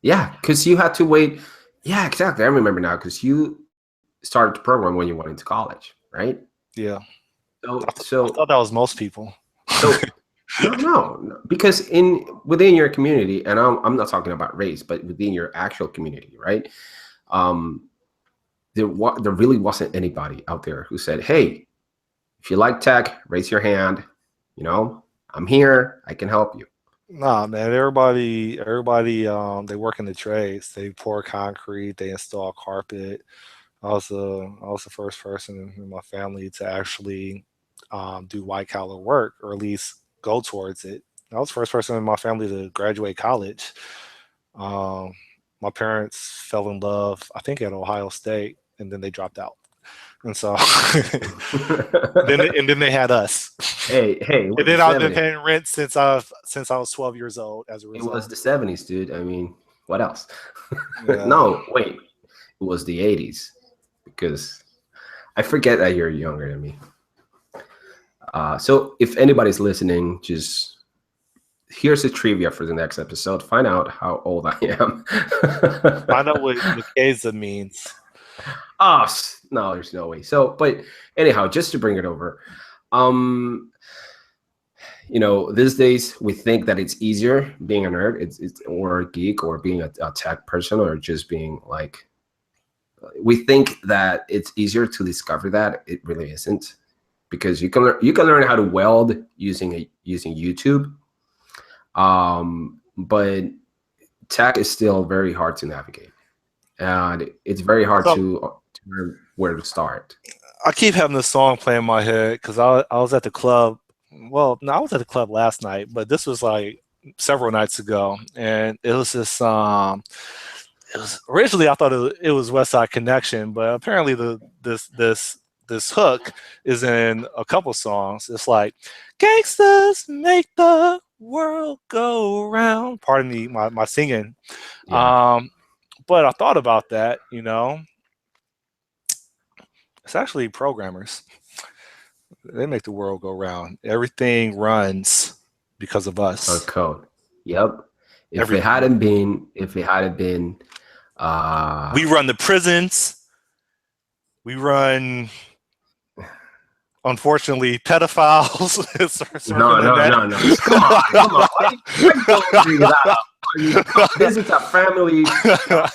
Yeah, because you had to wait. Yeah, exactly. I remember now, because you started the program when you went into college, right? Yeah. So I thought that was most people. So no, because within your community, and I'm not talking about race, but within your actual community, right? There really wasn't anybody out there who said, hey, if you like tech, raise your hand. I'm here. I can help you. Nah, man. Everybody, they work in the trades. They pour concrete. They install carpet. I was the first person in my family to actually do white collar work, or at least go towards it. I was the first person in my family to graduate college. My parents fell in love, I think, at Ohio State, and then they dropped out. And so then they had us. Hey, and then I've been paying rent since I was 12 years old as a result. It was the 70s, dude. I mean, what else? Yeah. No, wait. It was the 80s, because I forget that you're younger than me. So if anybody's listening, just here's a trivia for the next episode. Find out how old I am. Find out what Mukeza means. Oh, no, there's no way. So, but anyhow, just to bring it over, these days we think that it's easier being a nerd, it's or a geek, or being a tech person, or just being like, we think that it's easier to discover that. It really isn't, because you can learn how to weld using YouTube, but tech is still very hard to navigate, and it's very hard to learn where to start. I keep having this song playing in my head because I was at the club. Well, no, I was at the club last night, but this was like several nights ago, and it was this. It was originally, I thought it was West Side Connection, but apparently this hook is in a couple songs. It's like, gangsters make the world go round. Pardon me, my singing. Yeah. But I thought about that, it's actually programmers. They make the world go round. Everything runs because of us. On code. Yep. If it hadn't been, we run the prisons. We run, unfortunately, pedophiles. No. Come on. Why you don't bring that up? I mean, this is a family show.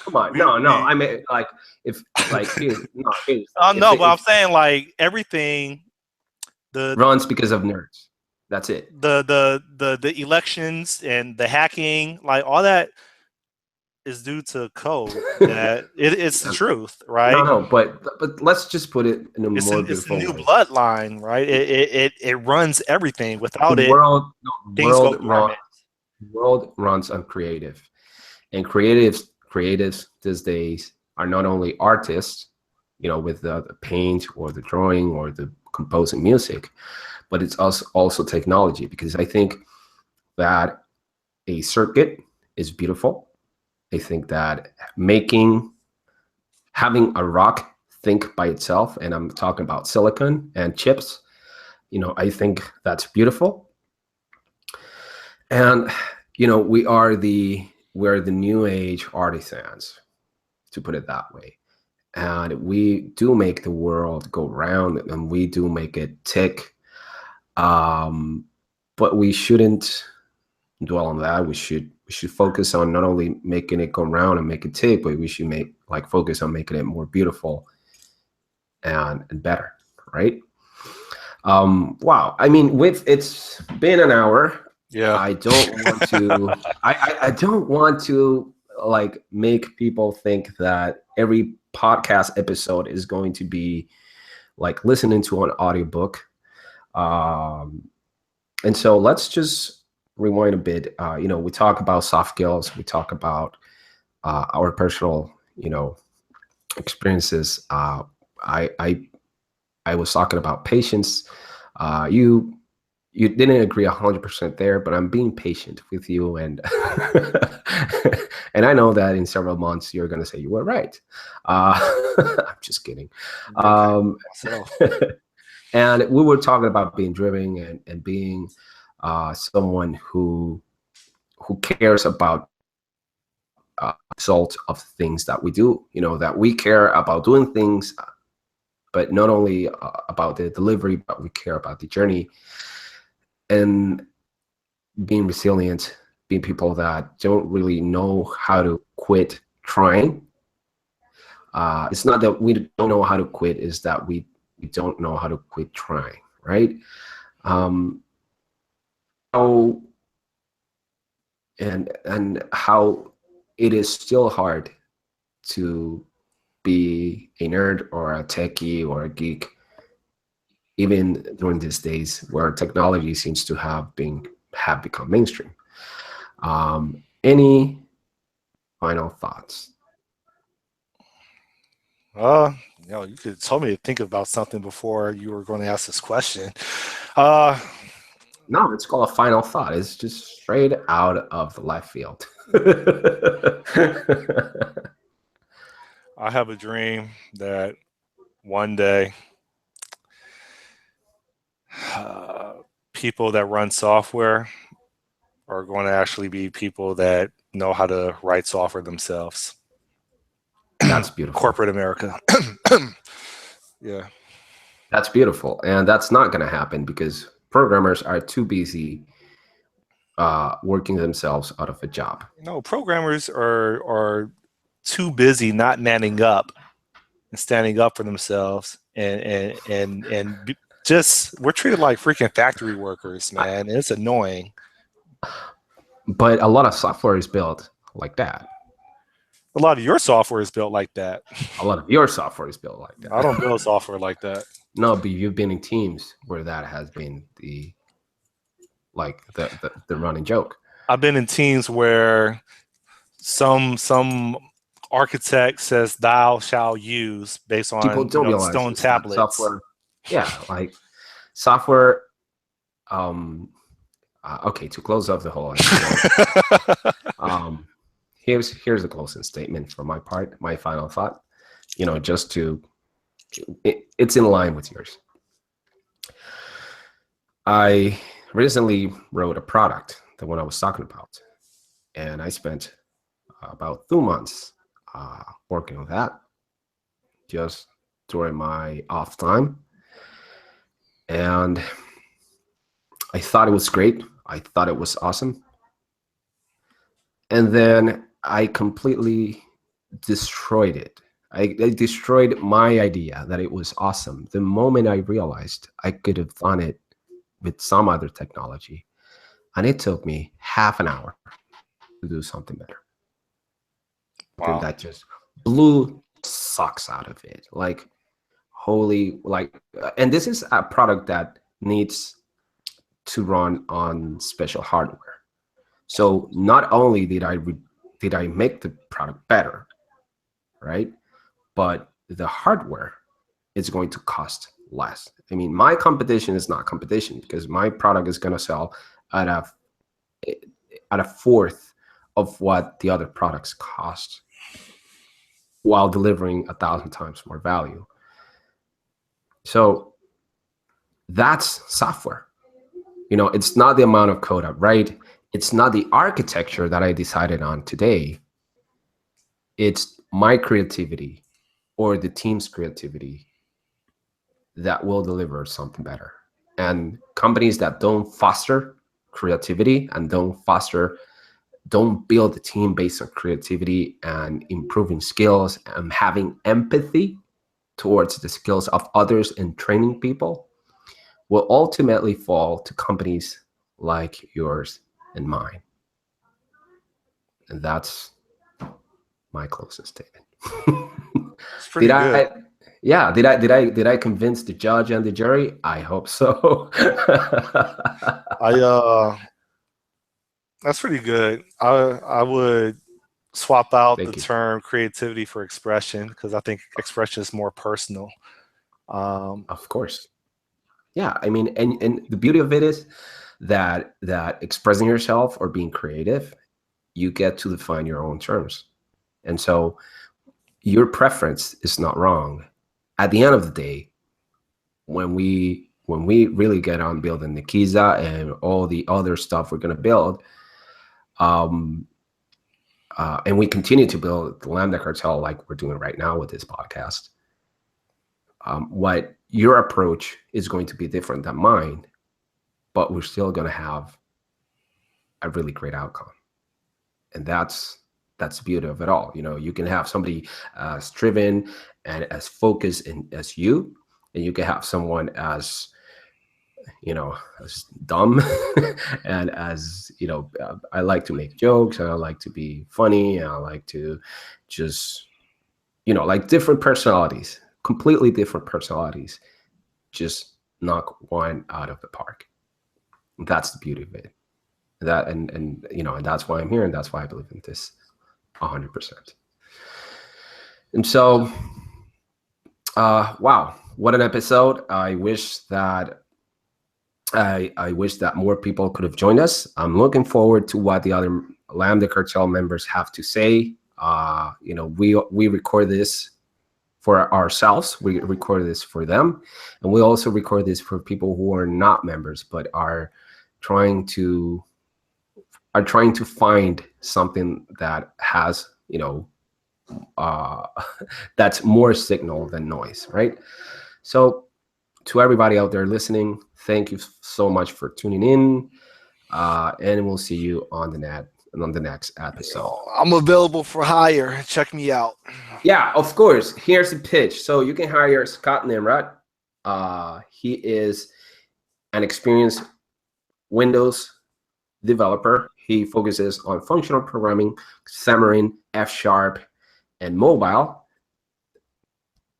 Come on, no. I mean, like, if like here's no, here's no, but I'm saying like everything. Runs because of nerds. That's it. The elections and the hacking, like all that is due to code. That it's the truth, right? No, but let's just put it in a more It's a beautiful new way. bloodline, right? It runs everything. Without The it, things go world dormant. runs on creative, and creatives these days are not only artists, with the paint or the drawing or the composing music, but it's also technology, because I think that a circuit is beautiful. I think that having a rock think by itself, and I'm talking about silicon and chips, I think that's beautiful. And we're the new age artisans, to put it that way. And we do make the world go round, and we do make it tick. But we shouldn't dwell on that. We should focus on not only making it go round and make it tick, but we should focus on making it more beautiful and better, right? Wow. I mean, it's been an hour. Yeah. I don't want to. I don't want to like make people think that every podcast episode is going to be like listening to an audiobook. And so let's just rewind a bit. We talk about soft skills. We talk about our personal, experiences. I was talking about patience. You didn't agree 100% there, but I'm being patient with you, and and I know that in several months you're going to say you were right. I'm just kidding. And we were talking about being driven and being someone who cares about result of things that we do. That we care about doing things, but not only about the delivery, but we care about the journey. And being resilient, being people that don't really know how to quit trying. It's not that we don't know how to quit, it's that we don't know how to quit trying, right? And how it is still hard to be a nerd or a techie or a geek, even during these days where technology seems to have become mainstream. Any final thoughts? You could have told me to think about something before you were going to ask this question. No, it's called a final thought. It's just straight out of the left field. I have a dream that one day people that run software are going to actually be people that know how to write software themselves. That's beautiful. Corporate America. Yeah. That's beautiful. And that's not going to happen because programmers are too busy working themselves out of a job. No, programmers are too busy not manning up and standing up for themselves and just we're treated like freaking factory workers, man. It's annoying. But a lot of software is built like that. A lot of your software is built like that. A lot of your software is built like that. I don't build software like that. No, but you've been in teams where that has been the running joke. I've been in teams where some architect says thou shall use based on people don't realize stone tablets. Software, yeah, like software. Okay, to close off the whole here's a closing statement from my part, my final thought, just to it's in line with yours. I recently wrote a product, the one I was talking about, and I spent about 2 months working on that just during my off time, and I thought it was great. I thought it was awesome. And then I completely destroyed it. I destroyed my idea that it was awesome the moment I realized I could have done it with some other technology. And it took me half an hour to do something better. Something Wow. that just blew the socks out of it. Like, holy, like, and this is a product that needs to run on special hardware. So not only did I make the product better, right? But the hardware is going to cost less. I mean, my competition is not competition because my product is going to sell at a fourth of what the other products cost while delivering 1,000 times more value. So that's software. You know, it's not the amount of code I write. It's not the architecture that I decided on today. It's my creativity or the team's creativity that will deliver something better. And companies that don't foster creativity and don't build a team based on creativity and improving skills and having empathy towards the skills of others and training people will ultimately fall to companies like yours and mine. And that's my closing statement. It's Did pretty good. I yeah, did I convince the judge and the jury? I hope so. I That's pretty good. I would swap out the Thank you. term creativity for expression because I think expression is more personal. Of course. Yeah, I mean, and the beauty of it is that expressing yourself or being creative, you get to define your own terms. And so your preference is not wrong. At the end of the day, when we really get on building the Kiza and all the other stuff we're going to build, and we continue to build the Lambda Cartel like we're doing right now with this podcast, what your approach is going to be different than mine, but we're still going to have a really great outcome. And that's the beauty of it all. You know, you can have somebody as driven and as focused as you, and you can have someone as, you know, as dumb and as, you know, I like to make jokes and I like to be funny and I like to just, you know, like different personalities, completely different personalities, just knock one out of the park. That's the beauty of it. That and you know, and that's why I'm here, and that's why I believe in this 100%. And so, wow, what an episode! I wish that more people could have joined us. I'm looking forward to what the other Lambda Cartel members have to say. You know, we record this for ourselves. We record this for them, and we also record this for people who are not members but are trying to find something that has, you know, that's more signal than noise, right? So to everybody out there listening, thank you so much for tuning in, and we'll see you on the next episode. I'm available for hire. Check me out. Yeah, of course. Here's the pitch. So you can hire Scott Nimrod. He is an experienced Windows developer. He focuses on functional programming, Xamarin, F#, and mobile.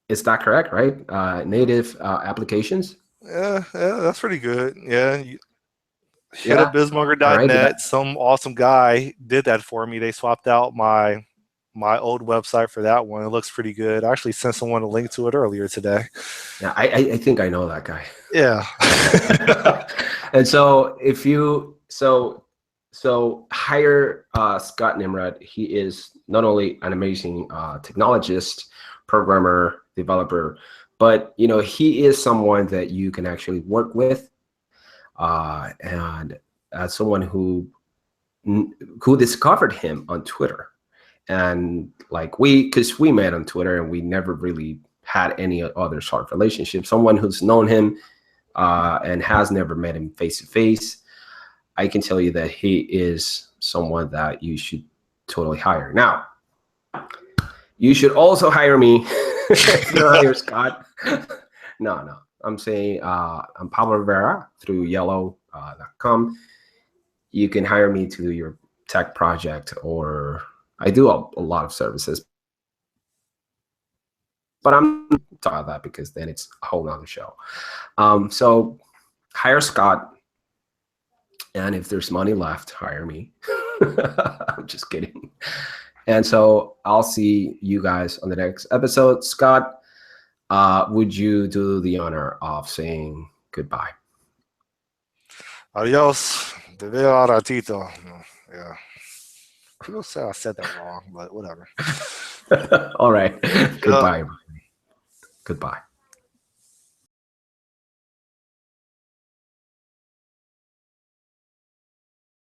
Is that correct, right? Native applications? Yeah, that's pretty good. Yeah. Hit Yeah. up bismarcker.net. All right. Some awesome guy did that for me. They swapped out my old website for that one. It looks pretty good. I actually sent someone a link to it earlier today. Yeah, I think I know that guy. Yeah. And so if you hire Scott Nimrod. He is not only an amazing technologist, programmer, developer, but you know, he is someone that you can actually work with, and as someone who discovered him on Twitter. And like because we met on Twitter and we never really had any other sort of relationship. Someone who's known him and has never met him face to face, I can tell you that he is someone that you should totally hire. Now, you should also hire me if you hire Scott. No. I'm saying I'm Pablo Rivera through yellow.com. You can hire me to do your tech project, or I do a lot of services. But I'm not talking about that because then it's a whole nother show. So hire Scott. And if there's money left, hire me. I'm just kidding. And so I'll see you guys on the next episode. Scott, would you do the honor of saying goodbye? Adios. Te veo a ratito. Yeah. People say I said that wrong, but whatever. All right. Goodbye, everybody. Goodbye.